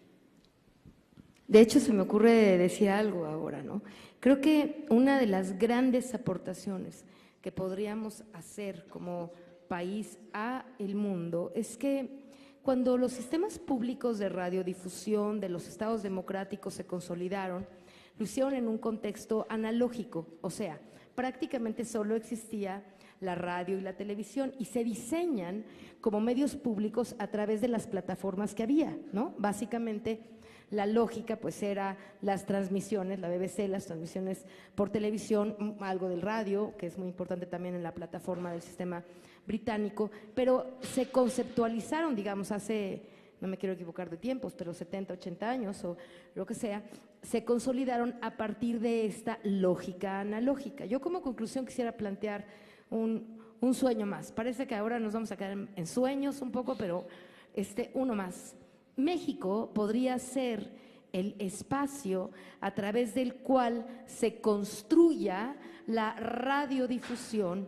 Speaker 3: De hecho, se me ocurre decir algo ahora, ¿no? Creo que una de las grandes aportaciones que podríamos hacer como país a el mundo es que cuando los sistemas públicos de radiodifusión de los estados democráticos se consolidaron, lo hicieron en un contexto analógico, o sea, prácticamente solo existía la radio y la televisión y se diseñan como medios públicos a través de las plataformas que había, ¿no? Básicamente la lógica pues era las transmisiones, la BBC, las transmisiones por televisión, algo del radio, que es muy importante también en la plataforma del sistema británico, pero se conceptualizaron, digamos, hace, no me quiero equivocar de tiempos, pero 70, 80 años o lo que sea, se consolidaron a partir de esta lógica analógica. Yo como conclusión quisiera plantear un sueño más. Parece que ahora nos vamos a quedar en sueños un poco, pero uno más. México podría ser el espacio a través del cual se construya la radiodifusión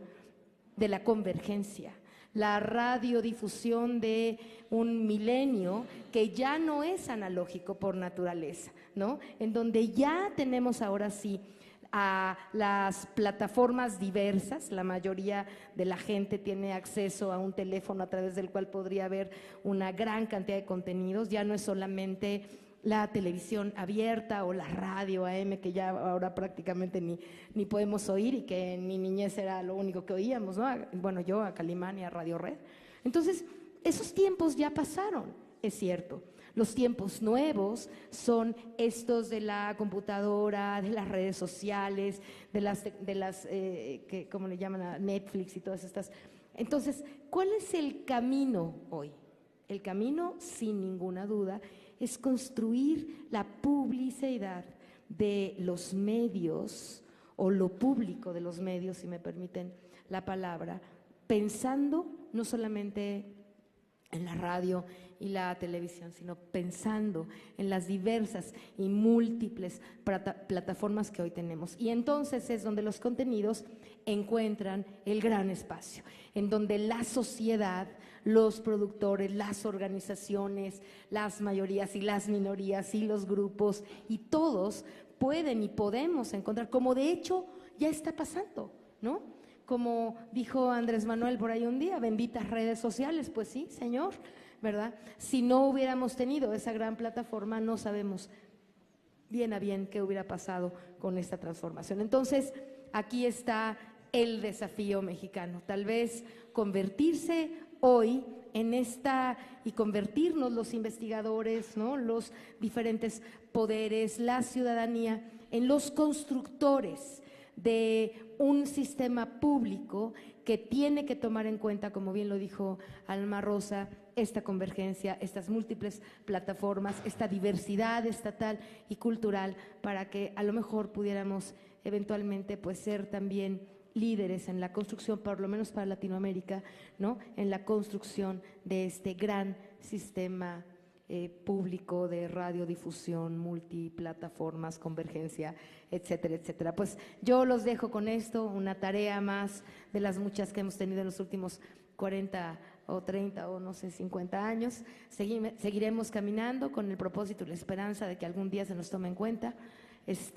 Speaker 3: de la convergencia, la radiodifusión de un milenio que ya no es analógico por naturaleza, ¿no? En donde ya tenemos ahora sí a las plataformas diversas, la mayoría de la gente tiene acceso a un teléfono a través del cual podría ver una gran cantidad de contenidos, ya no es solamente la televisión abierta o la radio AM que ya ahora prácticamente ni podemos oír y que en mi niñez era lo único que oíamos, ¿no? Bueno, yo a Calimán y a Radio Red. Entonces, esos tiempos ya pasaron, es cierto. Los tiempos nuevos son estos de la computadora, de las redes sociales, de las que, ¿cómo le llaman? A Netflix y todas estas. Entonces, ¿cuál es el camino hoy? El camino, sin ninguna duda, es construir la publicidad de los medios o lo público de los medios, si me permiten la palabra, pensando no solamente en la radio y la televisión, sino pensando en las diversas y múltiples plataformas que hoy tenemos. Y entonces es donde los contenidos encuentran el gran espacio, en donde la sociedad, los productores, las organizaciones, las mayorías y las minorías y los grupos y todos pueden y podemos encontrar, como de hecho ya está pasando, ¿no? Como dijo Andrés Manuel por ahí un día, benditas redes sociales, pues sí, señor, ¿verdad? Si no hubiéramos tenido esa gran plataforma, no sabemos bien a bien qué hubiera pasado con esta transformación. Entonces, aquí está el desafío mexicano, tal vez convertirse hoy en y convertirnos los investigadores, ¿no? Los diferentes poderes, la ciudadanía, en los constructores de un sistema público que tiene que tomar en cuenta, como bien lo dijo Alma Rosa, esta convergencia, estas múltiples plataformas, esta diversidad estatal y cultural, para que a lo mejor pudiéramos eventualmente pues ser también líderes en la construcción, por lo menos para Latinoamérica, ¿no? En la construcción de este gran sistema público de radiodifusión, multiplataformas, convergencia, etcétera, etcétera. Pues yo los dejo con esto, una tarea más de las muchas que hemos tenido en los últimos 40 o 30 o no sé, 50 años. Seguiremos caminando con el propósito y la esperanza de que algún día se nos tome en cuenta.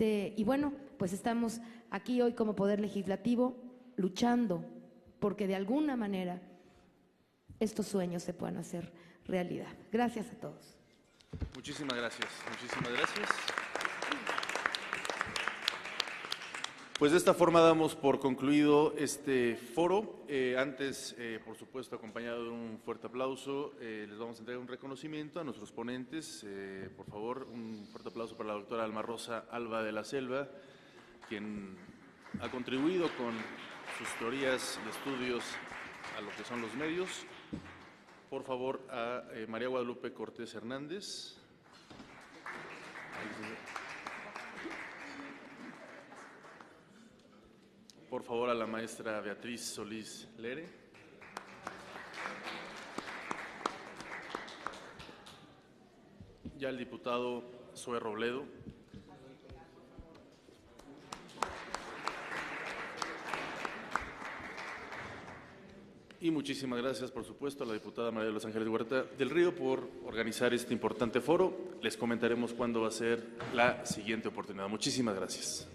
Speaker 3: Y bueno, pues estamos aquí hoy como Poder Legislativo luchando porque de alguna manera estos sueños se puedan hacer realidad. Gracias a todos.
Speaker 2: Muchísimas gracias, muchísimas gracias. Pues de esta forma damos por concluido este foro. Antes, por supuesto, acompañado de un fuerte aplauso, les vamos a entregar un reconocimiento a nuestros ponentes. Por favor, un fuerte aplauso para la doctora Alma Rosa Alba de la Selva, quien ha contribuido con sus teorías y estudios a lo que son los medios. Por favor, a María Guadalupe Cortés Hernández. Por favor, a la maestra Beatriz Solís Lere. Y al diputado Zoe Robledo. Y muchísimas gracias, por supuesto, a la diputada María de los Ángeles Huerta del Río por organizar este importante foro. Les comentaremos cuándo va a ser la siguiente oportunidad. Muchísimas gracias.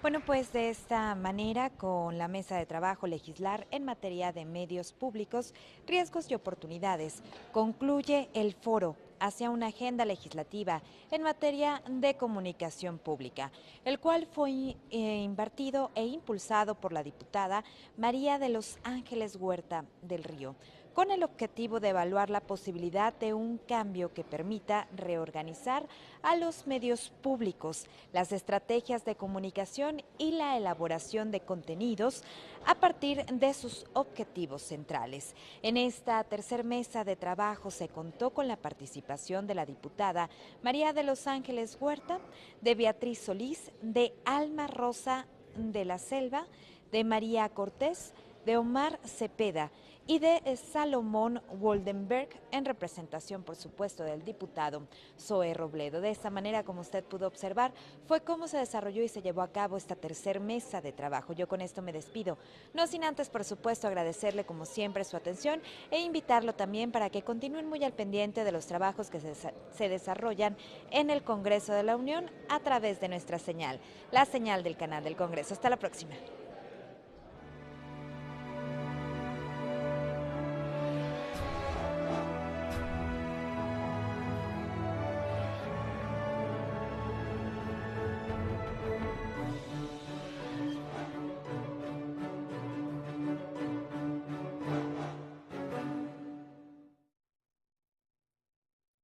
Speaker 1: Bueno, pues de esta manera, con la mesa de trabajo legislar en materia de medios públicos, riesgos y oportunidades, concluye el foro hacia una agenda legislativa en materia de comunicación pública, el cual fue impartido e impulsado por la diputada María de los Ángeles Huerta del Río, con el objetivo de evaluar la posibilidad de un cambio que permita reorganizar a los medios públicos, las estrategias de comunicación y la elaboración de contenidos a partir de sus objetivos centrales. En esta tercera mesa de trabajo se contó con la participación de la diputada María de los Ángeles Huerta, de Beatriz Solís, de Alma Rosa de la Selva, de María Cortés, de Omar Cepeda y de Salomón Woldenberg, en representación, por supuesto, del diputado Zoe Robledo. De esta manera, como usted pudo observar, fue cómo se desarrolló y se llevó a cabo esta tercera mesa de trabajo. Yo con esto me despido, no sin antes, por supuesto, agradecerle como siempre su atención e invitarlo también para que continúen muy al pendiente de los trabajos que se desarrollan en el Congreso de la Unión a través de nuestra señal, la señal del canal del Congreso. Hasta la próxima.